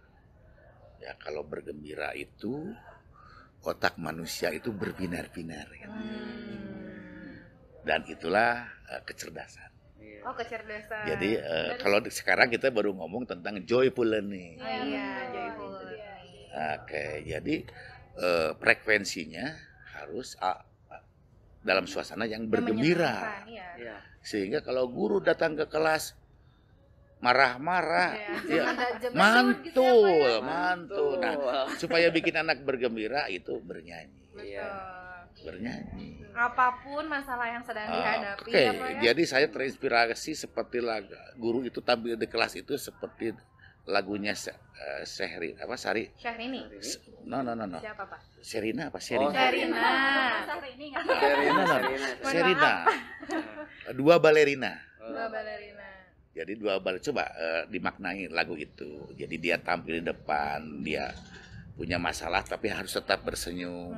Speaker 4: Ya kalau bergembira itu otak manusia itu berbinar-binar. Dan itulah kecerdasan.
Speaker 2: Kecerdasan.
Speaker 4: Jadi kalau sekarang kita baru ngomong tentang joyful learning.
Speaker 2: Joyful.
Speaker 4: Oke, jadi frekuensinya harus dalam suasana yang bergembira. Sehingga kalau guru datang ke kelas marah-marah.
Speaker 2: Iya,
Speaker 4: Ya,
Speaker 1: Mantul gitu ya, Pak ya?
Speaker 4: mantul. Nah, supaya bikin anak bergembira itu bernyanyi.
Speaker 3: Iya.
Speaker 4: Bernyanyi.
Speaker 2: Apapun masalah yang sedang dihadapi
Speaker 4: Oke,
Speaker 2: ya, Pak ya.
Speaker 4: jadi saya terinspirasi seperti guru itu tampil di kelas itu seperti lagunya Sari.
Speaker 2: Syahrini.
Speaker 4: No.
Speaker 2: Siapa, Pak?
Speaker 4: Serina apa
Speaker 3: Oh,
Speaker 4: Serina?
Speaker 2: Sherina.
Speaker 1: Sampai ini nggak?
Speaker 3: Serina,
Speaker 4: No.
Speaker 3: Serina.
Speaker 4: Serina. Dua balerina.
Speaker 2: Dua balerina.
Speaker 4: Jadi coba dimaknai lagu itu. Jadi dia tampil di depan, dia punya masalah tapi harus tetap bersenyum.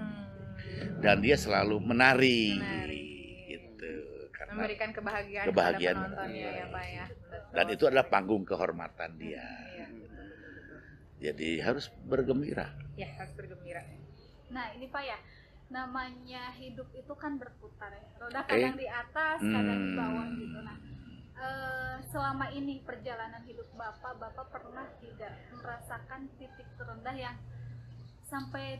Speaker 4: Dan dia selalu menari. Gitu. Karena
Speaker 2: Memberikan kebahagiaan
Speaker 4: kebahagiaan.
Speaker 2: kepada penontonnya ya, Pak ya.
Speaker 4: dan itu adalah panggung kehormatan dia.
Speaker 2: Iya.
Speaker 4: Jadi harus bergembira.
Speaker 2: Ya, harus bergembira.
Speaker 1: Nah ini Pak ya, namanya hidup itu kan berputar ya. Roda kadang di atas, kadang di bawah gitu. Nah selama ini perjalanan hidup Bapak pernah tidak merasakan titik terendah yang sampai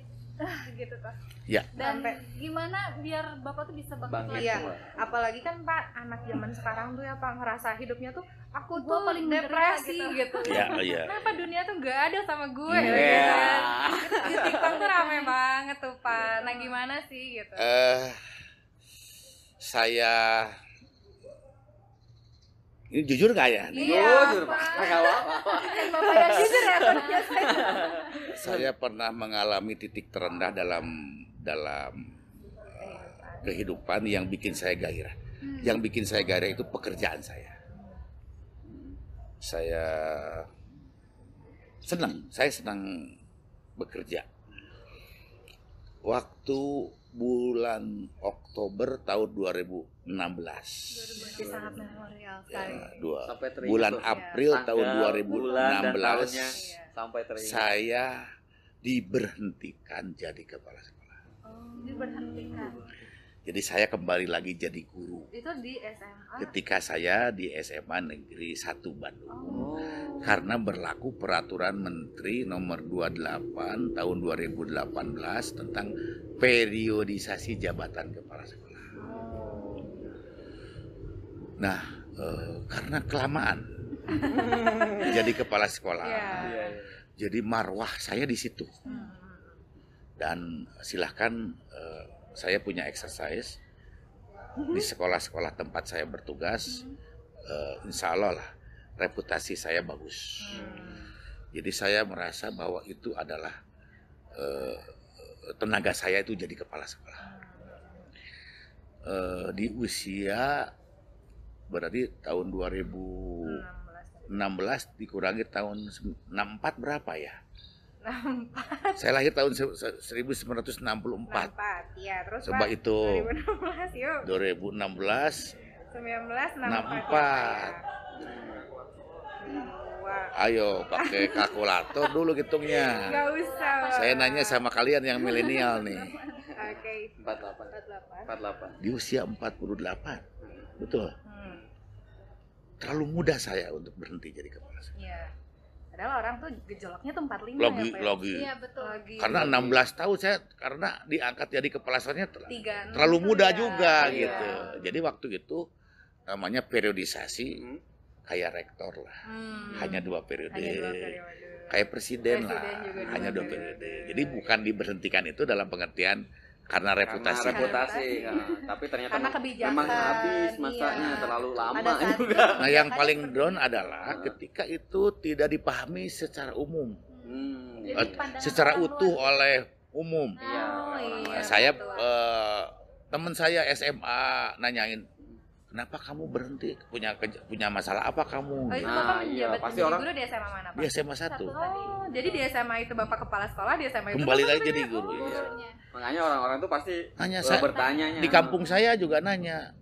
Speaker 1: gitu tuh.
Speaker 4: Ya.
Speaker 1: Dan
Speaker 2: Sampai.
Speaker 1: gimana biar Bapak tuh bisa bangkit
Speaker 3: Bangkit.
Speaker 1: lagi?
Speaker 2: Iya, apalagi kan Pak, anak zaman sekarang tuh ya Pak ngerasa hidupnya tuh aku
Speaker 1: Gua
Speaker 2: tuh
Speaker 1: paling menderita
Speaker 2: depresi
Speaker 1: gitu.
Speaker 2: gitu.
Speaker 4: Iya.
Speaker 2: Kenapa dunia tuh gak ada sama gue
Speaker 4: Iya.
Speaker 2: gitu kan. Di TikTok tuh rame banget tuh Pak. Nah gimana sih gitu?
Speaker 4: Saya ini jujur gak ya?
Speaker 2: Iya,
Speaker 3: Jujur,
Speaker 2: Pak.
Speaker 3: Pak. Nggak apa-apa.
Speaker 2: Bapak yang jujur ya Pak biasanya.
Speaker 4: Saya pernah mengalami titik terendah dalam kehidupan yang bikin saya gairah. Yang bikin saya gairah itu pekerjaan saya. Saya senang bekerja. Waktu bulan Oktober tahun 2016.
Speaker 2: Masih sangat memorial sekali.
Speaker 3: Sampai teringat
Speaker 4: Bulan
Speaker 3: tuh.
Speaker 4: April tahun
Speaker 3: Tanggal, bulan, dan tahunnya
Speaker 4: 2016
Speaker 3: sampai teringat.
Speaker 4: saya diberhentikan jadi kepala sekolah.
Speaker 1: Diberhentikan.
Speaker 4: Jadi saya kembali lagi jadi guru.
Speaker 2: Itu di SMA.
Speaker 4: Ketika saya di SMA Negeri 1 Bandung.
Speaker 3: Oh.
Speaker 4: Karena berlaku peraturan Menteri nomor 28 tahun 2018 tentang periodisasi jabatan kepala sekolah. Nah, karena kelamaan jadi kepala sekolah,
Speaker 2: Iya.
Speaker 3: Iya.
Speaker 4: jadi marwah saya di situ. Dan silahkan saya punya exercise di sekolah-sekolah tempat saya bertugas. Insya Allah lah reputasi saya bagus. Jadi saya merasa bahwa itu adalah tenaga saya itu jadi kepala sekolah. Di usia berarti tahun 2016 dikurangi tahun 64 berapa ya?
Speaker 2: 64.
Speaker 4: Saya lahir tahun 1964.
Speaker 2: 64. Iya, terus
Speaker 4: Coba
Speaker 2: Pak,
Speaker 4: itu
Speaker 2: 2016 yuk.
Speaker 4: 2016
Speaker 2: 1964.
Speaker 4: Ayo pakai kalkulator dulu hitungnya.
Speaker 2: Gak usah. Pak.
Speaker 4: Saya nanya sama kalian yang milenial nih.
Speaker 2: Oke.
Speaker 3: 48.
Speaker 4: Di usia 48. Betul. Terlalu muda saya untuk berhenti jadi kepala sekolah.
Speaker 2: Iya. Padahal orang tuh gejolaknya tuh 45
Speaker 4: Logi,
Speaker 2: ya, Pak.
Speaker 4: logi.
Speaker 1: Iya betul.
Speaker 2: Lagi.
Speaker 4: Karena 16 tahun saya karena diangkat jadi kepala sekolahnya
Speaker 2: 36
Speaker 4: terlalu muda
Speaker 2: ya.
Speaker 4: juga
Speaker 3: Iya.
Speaker 4: gitu. Jadi waktu itu namanya periodisasi kayak rektor lah. Hanya 2 periode.
Speaker 2: Hanya 2 periode.
Speaker 4: Kayak presiden lah.
Speaker 2: Presiden juga dua
Speaker 4: Hanya 2
Speaker 2: periode.
Speaker 4: periode. Jadi bukan diberhentikan itu dalam pengertian karena reputasi.
Speaker 3: Karena reputasi. Nah, tapi ternyata
Speaker 2: Karena kebijakan,
Speaker 3: memang habis masanya
Speaker 2: iya.
Speaker 3: terlalu lama
Speaker 2: Pada saat
Speaker 3: juga.
Speaker 2: itu
Speaker 4: Nah, yang
Speaker 2: kebijakannya
Speaker 4: paling
Speaker 2: seperti
Speaker 4: down
Speaker 2: itu.
Speaker 4: adalah ketika itu tidak dipahami secara umum,
Speaker 1: Jadi pandangan
Speaker 4: secara
Speaker 1: orang
Speaker 4: utuh
Speaker 1: luar.
Speaker 4: oleh umum.
Speaker 3: Iya,
Speaker 2: Oh,
Speaker 3: orang
Speaker 2: iya.
Speaker 3: lain.
Speaker 4: Saya
Speaker 2: betul.
Speaker 4: teman saya SMA nanyain, kenapa kamu berhenti? Punya masalah apa kamu?
Speaker 2: Oh, itu
Speaker 3: Nah,
Speaker 2: Bapak
Speaker 3: iya,
Speaker 2: menjabat
Speaker 3: pasti
Speaker 2: menjadi
Speaker 3: orang-
Speaker 2: guru di SMA mana, Pak?
Speaker 4: Di SMA 1.
Speaker 2: Oh, jadi di SMA itu Bapak kepala sekolah, di SMA itu
Speaker 4: Kembali
Speaker 2: Bapak
Speaker 4: lagi jadi
Speaker 2: menjadi
Speaker 4: guru. Iya.
Speaker 1: Gurunya.
Speaker 3: Makanya orang-orang tuh pasti
Speaker 4: Nanya saya
Speaker 3: bertanya
Speaker 4: di kampung saya juga nanya,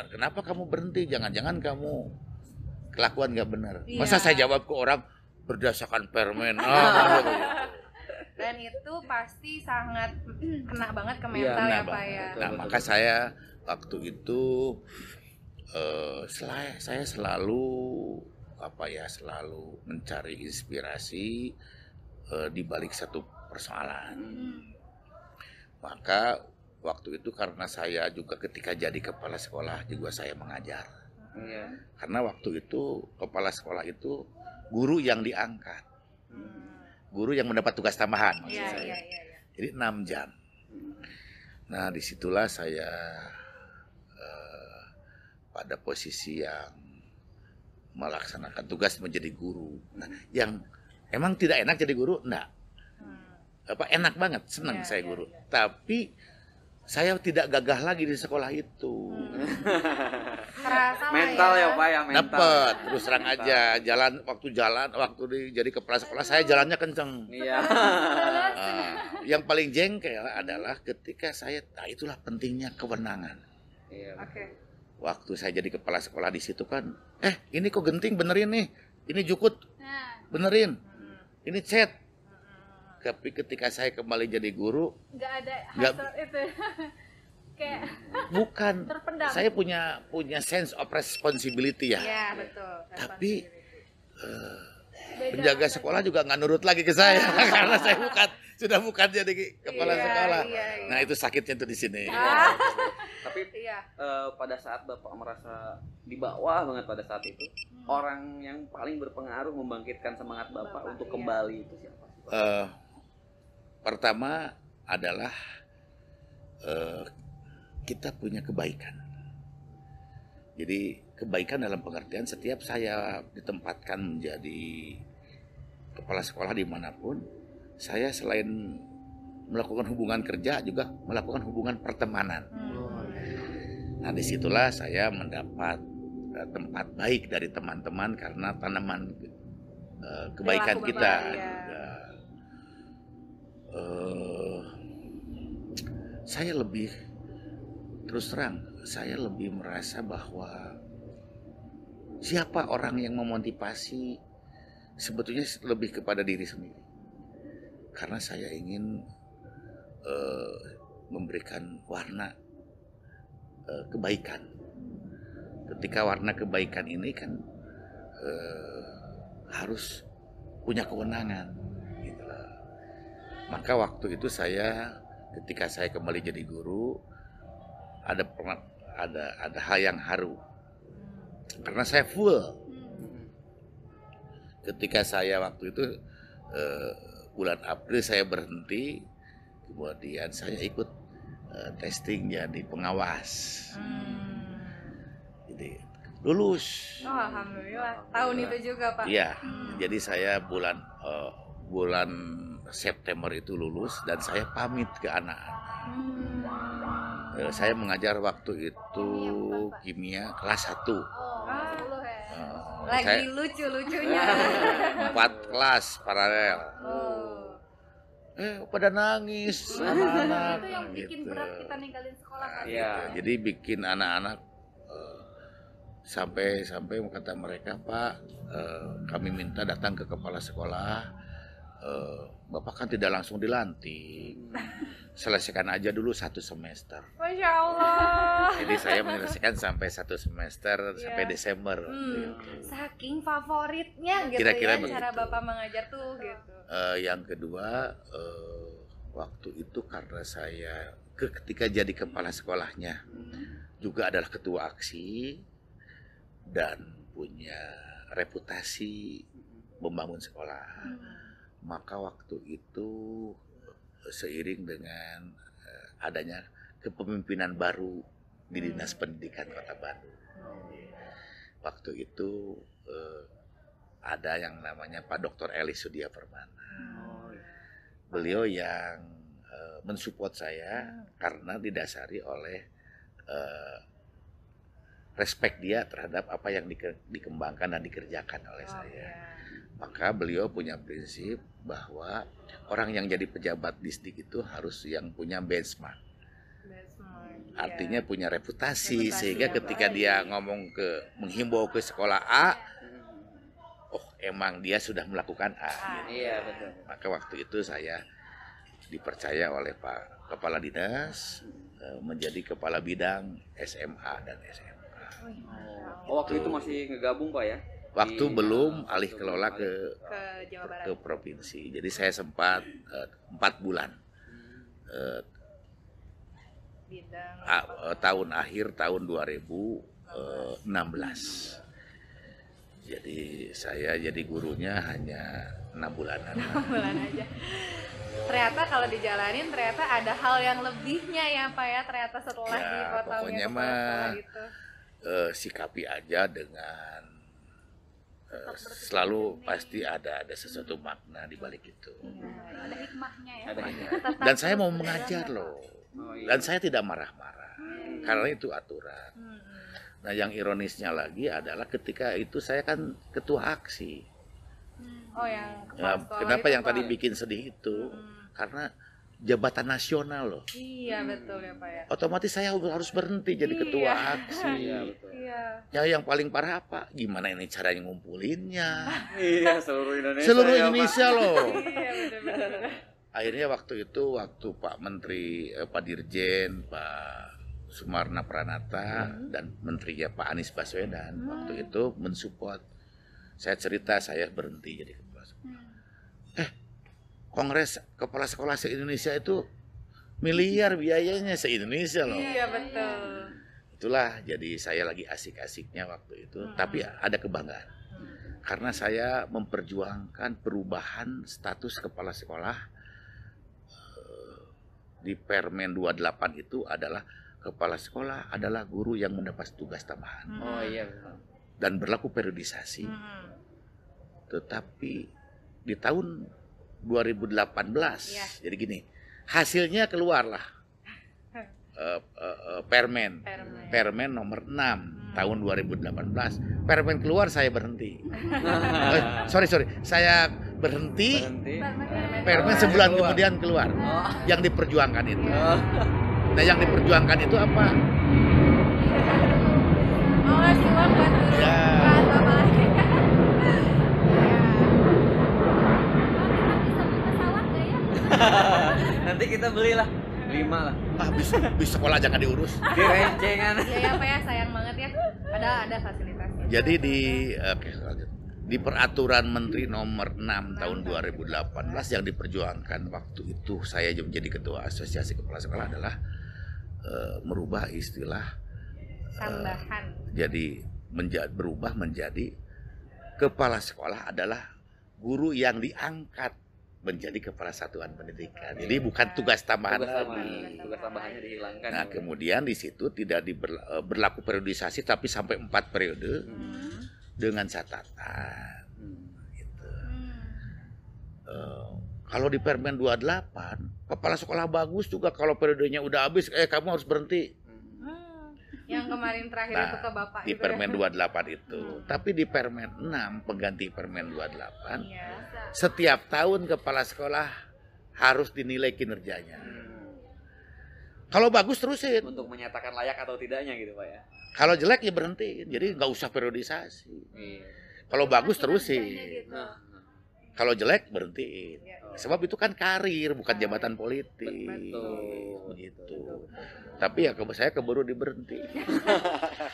Speaker 4: kenapa kamu berhenti? Jangan-jangan kamu kelakuan nggak benar.
Speaker 2: Iya.
Speaker 4: Masa saya jawab ke orang berdasarkan permen? Gitu.
Speaker 2: Dan itu pasti sangat kena banget ke
Speaker 3: Iya,
Speaker 2: mental
Speaker 4: Nah,
Speaker 2: ya
Speaker 4: Bang.
Speaker 2: Pak ya.
Speaker 3: Betul,
Speaker 4: Nah,
Speaker 3: betul,
Speaker 4: maka
Speaker 3: betul.
Speaker 4: saya waktu itu saya selalu selalu mencari inspirasi di balik satu persoalan. Maka waktu itu karena saya juga ketika jadi kepala sekolah juga saya mengajar.
Speaker 3: Iya.
Speaker 4: Karena waktu itu kepala sekolah itu guru yang diangkat, guru yang mendapat tugas tambahan maksud
Speaker 2: Iya,
Speaker 4: saya.
Speaker 2: iya, iya, iya.
Speaker 4: Jadi 6 jam. Nah disitulah saya pada posisi yang melaksanakan tugas menjadi guru. Nah, yang emang tidak enak jadi guru, enggak. Enak banget, senang
Speaker 2: Iya,
Speaker 4: saya
Speaker 2: iya,
Speaker 4: guru.
Speaker 2: iya.
Speaker 4: Tapi saya tidak gagah lagi di sekolah itu.
Speaker 2: Kerasa lah
Speaker 3: Mental ya Pak ya, mental.
Speaker 4: Dapat, terus terang aja waktu jadi kepala sekolah saya jalannya kenceng.
Speaker 3: Iya.
Speaker 4: Nah, yang paling jengkel adalah ketika nah itulah pentingnya kewenangan.
Speaker 3: Iya.
Speaker 2: Oke.
Speaker 4: Waktu saya jadi kepala sekolah di situ kan, ini kok genting benerin nih, ini jukut
Speaker 1: Nah,
Speaker 4: benerin, ini cet. Tapi ketika saya kembali jadi guru,
Speaker 1: nggak ada
Speaker 4: Nggak-
Speaker 1: hasil itu. Kayak
Speaker 4: bukan,
Speaker 1: terpendam.
Speaker 4: saya punya sense of responsibility ya.
Speaker 2: Iya, betul.
Speaker 4: Tapi
Speaker 1: Beda
Speaker 4: penjaga
Speaker 1: rasanya.
Speaker 4: sekolah juga nggak nurut lagi ke saya karena saya sudah bukan jadi kepala
Speaker 2: Iya,
Speaker 4: sekolah.
Speaker 2: iya, iya.
Speaker 4: Nah itu sakitnya tuh di sini.
Speaker 3: Tapi
Speaker 2: Iya.
Speaker 3: pada saat Bapak merasa di bawah banget pada saat itu, orang yang paling berpengaruh membangkitkan semangat Bapak untuk
Speaker 2: iya.
Speaker 3: kembali itu siapa?
Speaker 4: Pertama adalah kita punya kebaikan. Jadi kebaikan dalam pengertian setiap saya ditempatkan menjadi kepala sekolah dimanapun, saya selain melakukan hubungan kerja juga melakukan hubungan pertemanan. Nah disitulah saya mendapat tempat baik dari teman-teman karena tanaman kebaikan
Speaker 2: Perilaku
Speaker 4: kita.
Speaker 2: Bapak, ya.
Speaker 4: Juga. Saya lebih terus terang, saya lebih merasa bahwa siapa orang yang memotivasi sebetulnya lebih kepada diri sendiri. Karena saya ingin memberikan warna kebaikan. Ketika warna kebaikan ini kan harus punya kewenangan. Gitu loh. Maka waktu itu ketika saya kembali jadi guru, ada hal yang haru. Karena saya full. Ketika saya waktu itu bulan April saya berhenti, kemudian saya ikut testing jadi pengawas. Jadi lulus.
Speaker 2: Oh, alhamdulillah. Tahun itu juga, Pak.
Speaker 4: Iya. Jadi saya bulan September itu lulus dan saya pamit ke anak-anak. Saya mengajar waktu itu kimia kelas 1.
Speaker 1: Oh, 10 ya.
Speaker 2: Lagi
Speaker 4: Saya
Speaker 2: lucu-lucunya.
Speaker 4: 4 kelas paralel.
Speaker 2: Oh.
Speaker 4: Pada nangis anak-anak.
Speaker 1: Itu yang bikin
Speaker 4: gitu.
Speaker 1: berat kita ninggalin sekolah kan.
Speaker 3: Iya.
Speaker 4: Jadi bikin anak-anak sampai kata mereka, Pak, kami minta datang ke kepala sekolah. Bapak kan tidak langsung dilantik. Selesaikan aja dulu 1 semester.
Speaker 2: Masya Allah.
Speaker 4: Jadi saya menyelesaikan sampai 1 semester sampai
Speaker 2: Iya.
Speaker 4: Desember.
Speaker 2: Saking favoritnya gitu
Speaker 4: Kira-kira
Speaker 2: ya
Speaker 4: begitu.
Speaker 2: cara Bapak mengajar tuh gitu.
Speaker 4: Yang kedua, waktu itu karena saya ketika jadi kepala sekolahnya juga adalah ketua aksi dan punya reputasi membangun sekolah. Maka waktu itu seiring dengan adanya kepemimpinan baru di Dinas Pendidikan Kota Bandung. Waktu itu ada yang namanya Pak Dr. Eli Sudia Permana. Beliau yang mensupport saya karena didasari oleh respek dia terhadap apa yang dikembangkan dan dikerjakan oleh saya. Maka beliau punya prinsip bahwa orang yang jadi pejabat distrik itu harus yang punya benchmark. Artinya punya reputasi sehingga
Speaker 2: yang
Speaker 4: ketika
Speaker 2: baik.
Speaker 4: dia menghimbau ke sekolah A, emang dia sudah melakukan A. Gitu.
Speaker 3: Iya, betul.
Speaker 4: Maka waktu itu saya dipercaya oleh Pak Kepala Dinas menjadi kepala bidang SMA dan SMK.
Speaker 3: Oh, waktu itu masih ngegabung Pak ya?
Speaker 4: Waktu belum alih kelola
Speaker 2: Ke Jawa Barat.
Speaker 4: ke provinsi. Jadi saya sempat 4 bulan.
Speaker 2: Bidang
Speaker 4: Tahun akhir tahun 2000 16. Jadi saya jadi gurunya hanya 6 bulanan.
Speaker 2: 6 bulan aja. Ternyata kalau dijalanin ternyata ada hal yang lebihnya ya Pak ya, ternyata setelah
Speaker 4: Ya,
Speaker 2: dipotongnya
Speaker 4: pokoknya
Speaker 2: kepala sekolah
Speaker 4: mah
Speaker 2: gitu.
Speaker 4: Sikapi aja dengan selalu pasti ada sesuatu makna di balik itu.
Speaker 1: Ada hikmahnya ya.
Speaker 3: Ada
Speaker 1: Tetap
Speaker 4: Dan saya mau
Speaker 1: terus
Speaker 4: mengajar
Speaker 1: berjalan,
Speaker 4: loh.
Speaker 3: Oh, iya.
Speaker 4: Dan saya tidak marah-marah. Karena itu aturan. Nah, yang ironisnya lagi adalah ketika itu saya kan ketua aksi.
Speaker 2: Oh yang
Speaker 4: Nah,
Speaker 2: kepala sekolah
Speaker 4: kenapa
Speaker 2: itu,
Speaker 4: yang
Speaker 2: Pak?
Speaker 4: tadi bikin sedih itu? Karena jabatan nasional loh.
Speaker 2: Iya betul ya Pak ya.
Speaker 4: Otomatis saya harus berhenti jadi ketua
Speaker 2: Iya.
Speaker 4: aksi.
Speaker 3: Iya, betul.
Speaker 2: Iya.
Speaker 4: Ya yang paling parah apa? Gimana ini caranya ngumpulinnya?
Speaker 3: Iya, seluruh Indonesia.
Speaker 4: Seluruh
Speaker 3: ya, Pak.
Speaker 4: Indonesia loh.
Speaker 2: Iya betul-betul.
Speaker 4: Akhirnya waktu itu Pak Menteri, Pak Dirjen, Pak Sumarna Pranata dan menterinya Pak Anies Baswedan waktu itu mensupport. Saya cerita saya berhenti jadi kepala sekolah. Kongres kepala sekolah se-Indonesia itu miliar biayanya se-Indonesia loh.
Speaker 2: Iya betul.
Speaker 4: Itulah jadi saya lagi asik-asiknya waktu itu, tapi ada kebanggaan. Karena saya memperjuangkan perubahan status kepala sekolah di Permen 28 itu adalah kepala sekolah adalah guru yang mendapat tugas tambahan
Speaker 3: Oh iya, betul.
Speaker 4: dan berlaku periodisasi. Tetapi di tahun 2018,
Speaker 2: Iya.
Speaker 4: jadi gini, hasilnya keluarlah Permen nomor 6 tahun 2018. Permen keluar saya berhenti. Sorry, saya berhenti. Permen sebulan
Speaker 3: Keluar.
Speaker 4: kemudian keluar.
Speaker 3: Oh.
Speaker 4: Yang diperjuangkan itu.
Speaker 3: Oh.
Speaker 4: Nah, yang diperjuangkan itu apa?
Speaker 2: Mau ngasih uang buat guru
Speaker 4: Ya.
Speaker 2: kelas apa lagi?
Speaker 1: Oh, kita bisa beli pesawat nggak ya?
Speaker 3: Nanti kita belilah 5 lah.
Speaker 4: Ah, bis sekolah jangan diurus.
Speaker 3: Direncengan.
Speaker 2: Iya ya Pak ya, sayang banget ya. Ada fasilitasnya.
Speaker 4: Jadi oke, lanjut. Di peraturan Menteri nomor 6 tahun 2018 yang diperjuangkan waktu itu saya menjadi ketua Asosiasi Kepala Sekolah adalah merubah istilah
Speaker 2: Tambahan.
Speaker 4: jadi berubah menjadi kepala sekolah adalah guru yang diangkat menjadi kepala satuan pendidikan. Jadi bukan tugas tambahan lagi.
Speaker 3: Tugas tambahannya dihilangkan.
Speaker 4: Nah, kemudian di situ tidak berlaku periodisasi tapi sampai 4 periode dengan catatan. Gitu. Kalau di Permen 28, kepala sekolah bagus juga kalau periodenya udah habis, kamu harus berhenti.
Speaker 2: Yang kemarin terakhir
Speaker 4: Nah,
Speaker 2: itu ke Bapak
Speaker 4: di
Speaker 2: itu
Speaker 4: Permen
Speaker 2: ya.
Speaker 4: 28 itu. Tapi di Permen 6, pengganti Permen 28,
Speaker 2: Iya.
Speaker 4: setiap tahun kepala sekolah harus dinilai kinerjanya. Kalau bagus terusin.
Speaker 3: Untuk menyatakan layak atau tidaknya gitu, Pak ya.
Speaker 4: Kalau jelek ya berhenti. Jadi nggak usah periodisasi.
Speaker 3: Iya.
Speaker 4: Kalau bagus terusin.
Speaker 1: Gitu.
Speaker 3: Nah,
Speaker 4: Kalau jelek berhentiin.
Speaker 2: Iya.
Speaker 4: Sebab itu kan karir, bukan jabatan politik.
Speaker 3: Betul.
Speaker 4: Begitu. Tapi ya saya keburu diberhenti.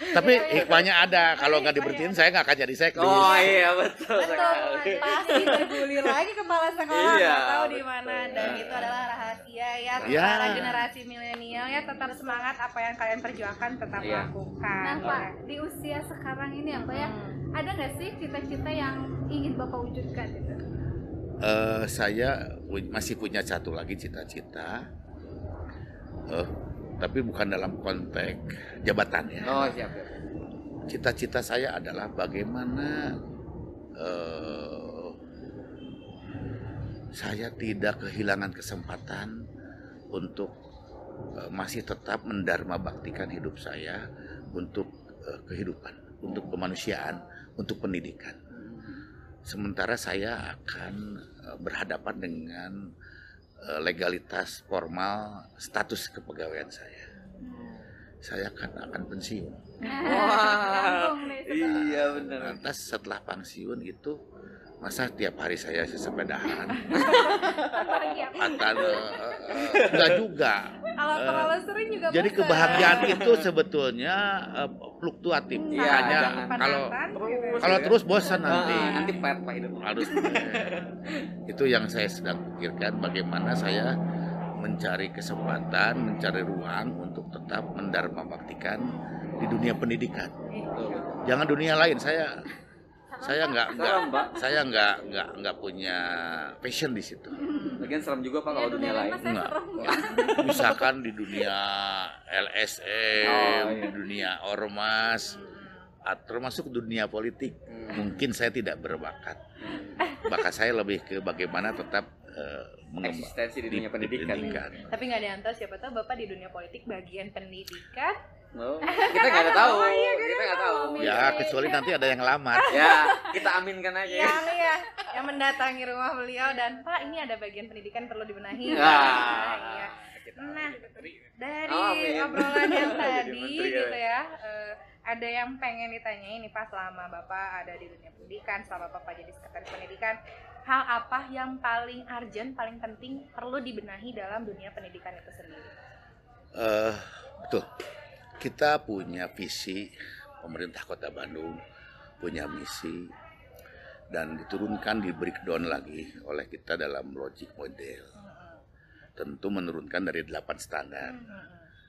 Speaker 4: Tapi hikmahnya ada. Kalau nggak diberhentiin saya nggak akan jadi sekdes.
Speaker 3: oh iya, betul
Speaker 2: Betul,
Speaker 3: sekali.
Speaker 2: pasti dibully lagi kepala sekolah,
Speaker 3: Iya,
Speaker 2: nggak tahu di
Speaker 3: betul.
Speaker 2: mana, dan itu adalah rahasia ya.
Speaker 4: Iya.
Speaker 2: Para generasi milenial ya, tetap semangat, apa yang kalian perjuangkan tetap
Speaker 3: Iya.
Speaker 2: lakukan.
Speaker 1: Nah Pak, di usia sekarang ini ya Pak ya, ada nggak sih cita-cita yang ingin Bapak wujudkan gitu?
Speaker 4: Saya masih punya satu lagi cita-cita. Tapi bukan dalam konteks jabatan ya.
Speaker 3: Oh, siap, siap.
Speaker 4: Cita-cita saya adalah bagaimana saya tidak kehilangan kesempatan untuk masih tetap mendharma baktikan hidup saya untuk kehidupan, untuk kemanusiaan, untuk pendidikan. Sementara saya akan berhadapan dengan legalitas formal status kepegawaian saya. Saya akan pensiun.
Speaker 3: Wah.
Speaker 1: Nyambung nih,
Speaker 3: Iya, benar.
Speaker 4: Lantas setelah pensiun itu masa tiap hari saya sepedahan
Speaker 1: Apalagi apa?
Speaker 4: akan enggak juga.
Speaker 2: Kalau terlalu sering juga
Speaker 4: Jadi
Speaker 2: bosan.
Speaker 4: kebahagiaan itu sebetulnya fluktuatif.
Speaker 3: Iya,
Speaker 4: Hanya
Speaker 3: jangan
Speaker 4: kalau
Speaker 2: Penatan,
Speaker 4: kalau
Speaker 3: ya.
Speaker 4: terus bosan nanti.
Speaker 3: Nanti pet Pak hidup.
Speaker 4: Harus itu yang saya sedang pikirkan, bagaimana saya mencari kesempatan, mencari ruang untuk tetap mendharma baktikan di dunia pendidikan. Jangan dunia lain. Saya
Speaker 3: Serem, Pak.
Speaker 4: nggak punya passion di situ.
Speaker 3: Lagian serem juga Pak kalau dunia lain.
Speaker 4: Enggak. Misalkan di dunia LSM,
Speaker 3: Oh, iya.
Speaker 4: di dunia ormas, termasuk dunia politik, mungkin saya tidak berbakat. Bakat saya lebih ke bagaimana tetap
Speaker 3: Eksistensi di dunia pendidikan.
Speaker 2: Tapi nggak diantar, siapa tahu Bapak di dunia politik bagian pendidikan.
Speaker 3: Oh, kita nggak ada tahu. Kita nggak tahu.
Speaker 4: Ya, kecuali nanti ada yang ngelamar.
Speaker 3: Ya, kita aminkan aja.
Speaker 2: Yang mendatangi rumah beliau dan Pak, ini ada bagian pendidikan perlu dibenahi.
Speaker 3: Nah,
Speaker 2: Iya. Nah, dari
Speaker 3: Amin.
Speaker 2: obrolan yang
Speaker 3: Jadi
Speaker 2: tadi
Speaker 3: menteri ya.
Speaker 2: gitu ya, ada yang pengen ditanyain nih Pak, selama Bapak ada di dunia pendidikan, selama Bapak jadi sekretaris pendidikan, hal apa yang paling urgent, paling penting perlu dibenahi dalam dunia pendidikan itu sendiri?
Speaker 4: Betul. Kita punya visi, pemerintah Kota Bandung punya misi, dan diturunkan, di breakdown lagi oleh kita dalam logic model. Tentu menurunkan dari 8 standar.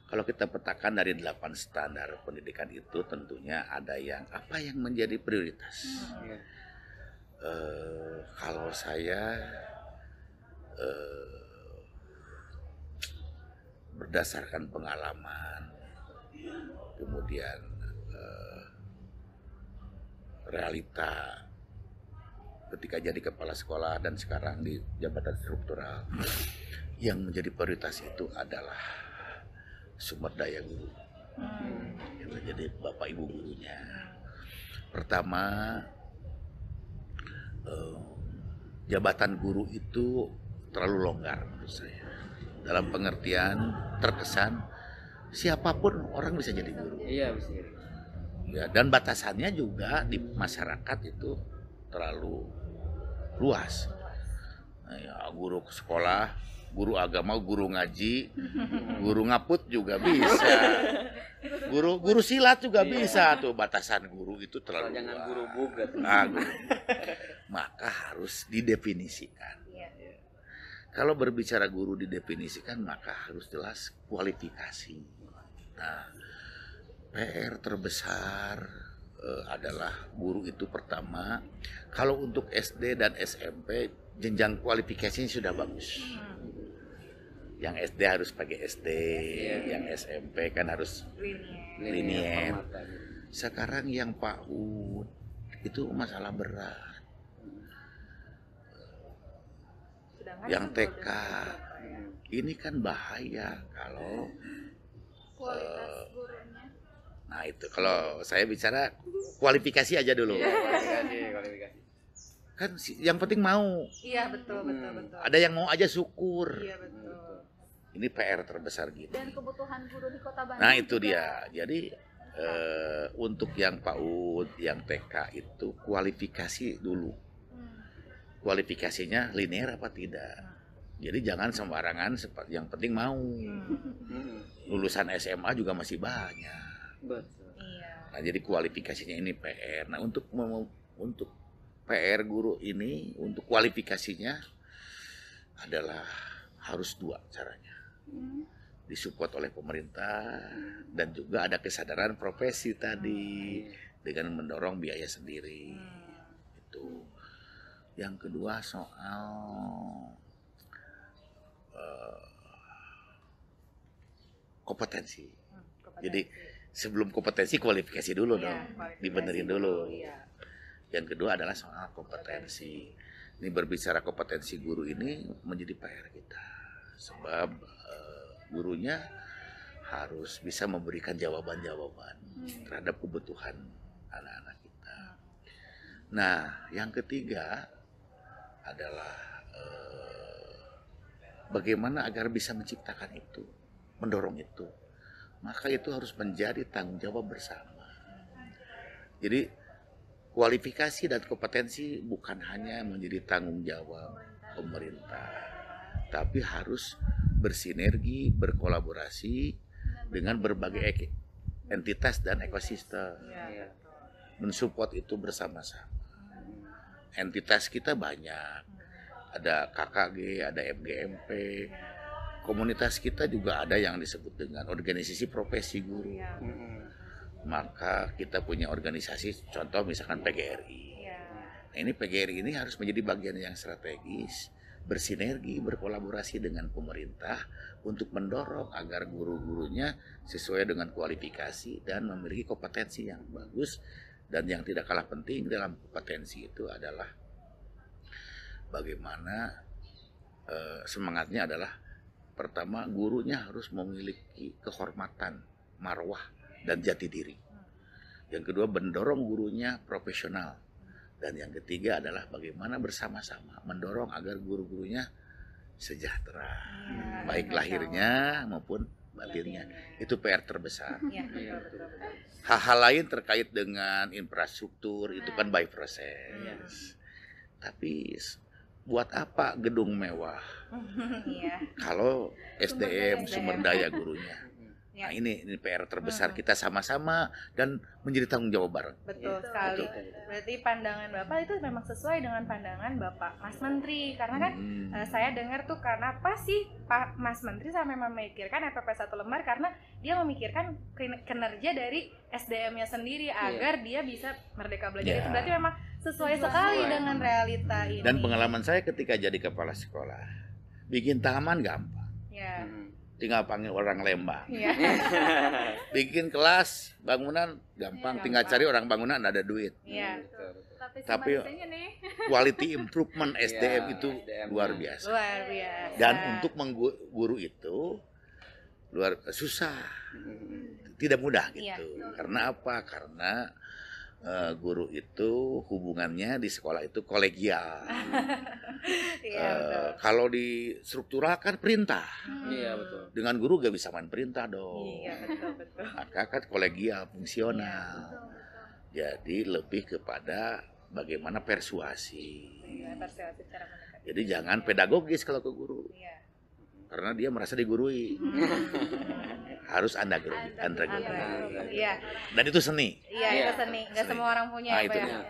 Speaker 4: Kalau kita petakan dari 8 standar pendidikan itu, tentunya ada yang apa yang menjadi prioritas. Kalau saya berdasarkan pengalaman, kemudian realita ketika jadi kepala sekolah dan sekarang di jabatan struktural, yang menjadi prioritas itu adalah sumber daya guru. Jadi bapak ibu gurunya. Pertama, jabatan guru itu terlalu longgar menurut saya. Dalam pengertian terkesan siapapun orang bisa jadi guru.
Speaker 3: Iya, bisa.
Speaker 4: Ya, dan batasannya juga di masyarakat itu terlalu luas. Nah, ya, guru sekolah, guru agama, guru ngaji, guru ngaput juga bisa. Guru silat juga bisa tuh. Batasan guru itu terlalu
Speaker 3: Jangan
Speaker 4: luas.
Speaker 3: guru bugat.
Speaker 4: Nah, maka harus didefinisikan. Kalau berbicara guru didefinisikan, maka harus jelas kualifikasi. Nah, PR terbesar adalah guru itu pertama. Kalau untuk SD dan SMP, jenjang kualifikasinya sudah bagus. Yang SD harus pakai SD, yang SMP kan harus linier. Sekarang yang PAUD itu masalah berat. Yang TK ini kan bahaya kalau
Speaker 1: Kualitas gurunya.
Speaker 4: nah itu kalau saya bicara kualifikasi aja dulu.
Speaker 3: Kualifikasi.
Speaker 4: Kan yang penting mau.
Speaker 2: Iya, betul.
Speaker 4: Ada yang mau aja syukur.
Speaker 2: Iya, betul.
Speaker 4: Ini PR terbesar gitu.
Speaker 1: Dan kebutuhan guru di Kota Bandung.
Speaker 4: Nah itu
Speaker 1: juga.
Speaker 4: dia. Jadi untuk yang PAUD, yang TK itu kualifikasi dulu. Kualifikasinya linear apa tidak. Jadi jangan sembarangan, yang penting mau. Lulusan SMA juga masih banyak.
Speaker 3: Betul.
Speaker 4: Nah jadi kualifikasinya ini PR. Nah untuk PR guru ini, untuk kualifikasinya adalah harus dua caranya. Disupport oleh pemerintah dan juga ada kesadaran profesi tadi dengan mendorong biaya sendiri. Itu. Yang kedua soal kompetensi. Jadi sebelum kompetensi kualifikasi dulu dong, dibenerin dulu. Yang kedua adalah soal kompetensi. Ini berbicara kompetensi guru ini menjadi PR kita, sebab gurunya harus bisa memberikan jawaban-jawaban terhadap kebutuhan anak-anak kita. Nah, yang ketiga adalah bagaimana agar bisa menciptakan itu, mendorong itu. Maka itu harus menjadi tanggung jawab bersama. Jadi kualifikasi dan kompetensi bukan hanya menjadi tanggung jawab pemerintah, tapi harus bersinergi, berkolaborasi dengan berbagai entitas dan ekosistem. Mensupport itu bersama-sama. Entitas kita banyak, ada KKG, ada MGMP, komunitas kita juga ada yang disebut dengan organisasi profesi guru. maka kita punya organisasi, contoh misalkan PGRI.
Speaker 2: Iya.
Speaker 4: Nah, ini PGRI ini harus menjadi bagian yang strategis, bersinergi, berkolaborasi dengan pemerintah untuk mendorong agar guru-gurunya sesuai dengan kualifikasi dan memiliki kompetensi yang bagus. Dan yang tidak kalah penting dalam kompetensi itu adalah bagaimana semangatnya adalah pertama, gurunya harus memiliki kehormatan, marwah, dan jati diri. Yang kedua, mendorong gurunya profesional. Dan yang ketiga adalah bagaimana bersama-sama mendorong agar guru-gurunya sejahtera, baik lahirnya maupun batinnya. Itu PR terbesar.
Speaker 2: Iya, betul.
Speaker 4: Hal-hal lain terkait dengan infrastruktur itu kan by proses. Tapi buat apa gedung mewah
Speaker 2: Iya.
Speaker 4: kalau SDM sumber daya gurunya?
Speaker 2: Ya.
Speaker 4: Nah, ini PR terbesar kita sama-sama dan menjadi tanggung jawab bareng.
Speaker 2: Betul sekali. Berarti pandangan Bapak itu memang sesuai dengan pandangan Bapak Mas Menteri. Karena kan saya dengar tuh karena apa sih Pak Mas Menteri sampai memikirkan FPP 1 lembar, karena dia memikirkan kinerja dari SDM-nya sendiri agar dia bisa merdeka belajar. Itu berarti memang sesuai sekali dengan realita ini.
Speaker 4: Dan pengalaman saya ketika jadi kepala sekolah, bikin taman gampang.
Speaker 2: Ya.
Speaker 4: Tinggal panggil orang Lembang.
Speaker 2: Iya.
Speaker 4: Bikin kelas, bangunan gampang, tinggal cari orang bangunan, ada duit.
Speaker 2: Iya.
Speaker 4: Tapi quality improvement SDM itu luar biasa.
Speaker 2: Luar biasa.
Speaker 4: Dan untuk mengguru itu susah, tidak mudah gitu. Karena apa? Karena guru itu hubungannya di sekolah itu kolegial. Kalau di struktural kan perintah.
Speaker 3: Iya, betul.
Speaker 4: Dengan guru gak bisa main perintah dong.
Speaker 2: Iya, betul.
Speaker 4: Maka kan kolegial, fungsional. Jadi lebih kepada bagaimana persuasi.
Speaker 2: Persuasi cara mendekati.
Speaker 4: Jadi jangan pedagogis kalau ke guru.
Speaker 2: Iya.
Speaker 4: Karena dia merasa digurui. Harus andragogi.
Speaker 2: Iya.
Speaker 4: Dan itu seni.
Speaker 2: Iya, itu seni. Nggak semua orang punya
Speaker 4: Nah,
Speaker 2: apa
Speaker 4: itu
Speaker 2: ya.
Speaker 4: dia.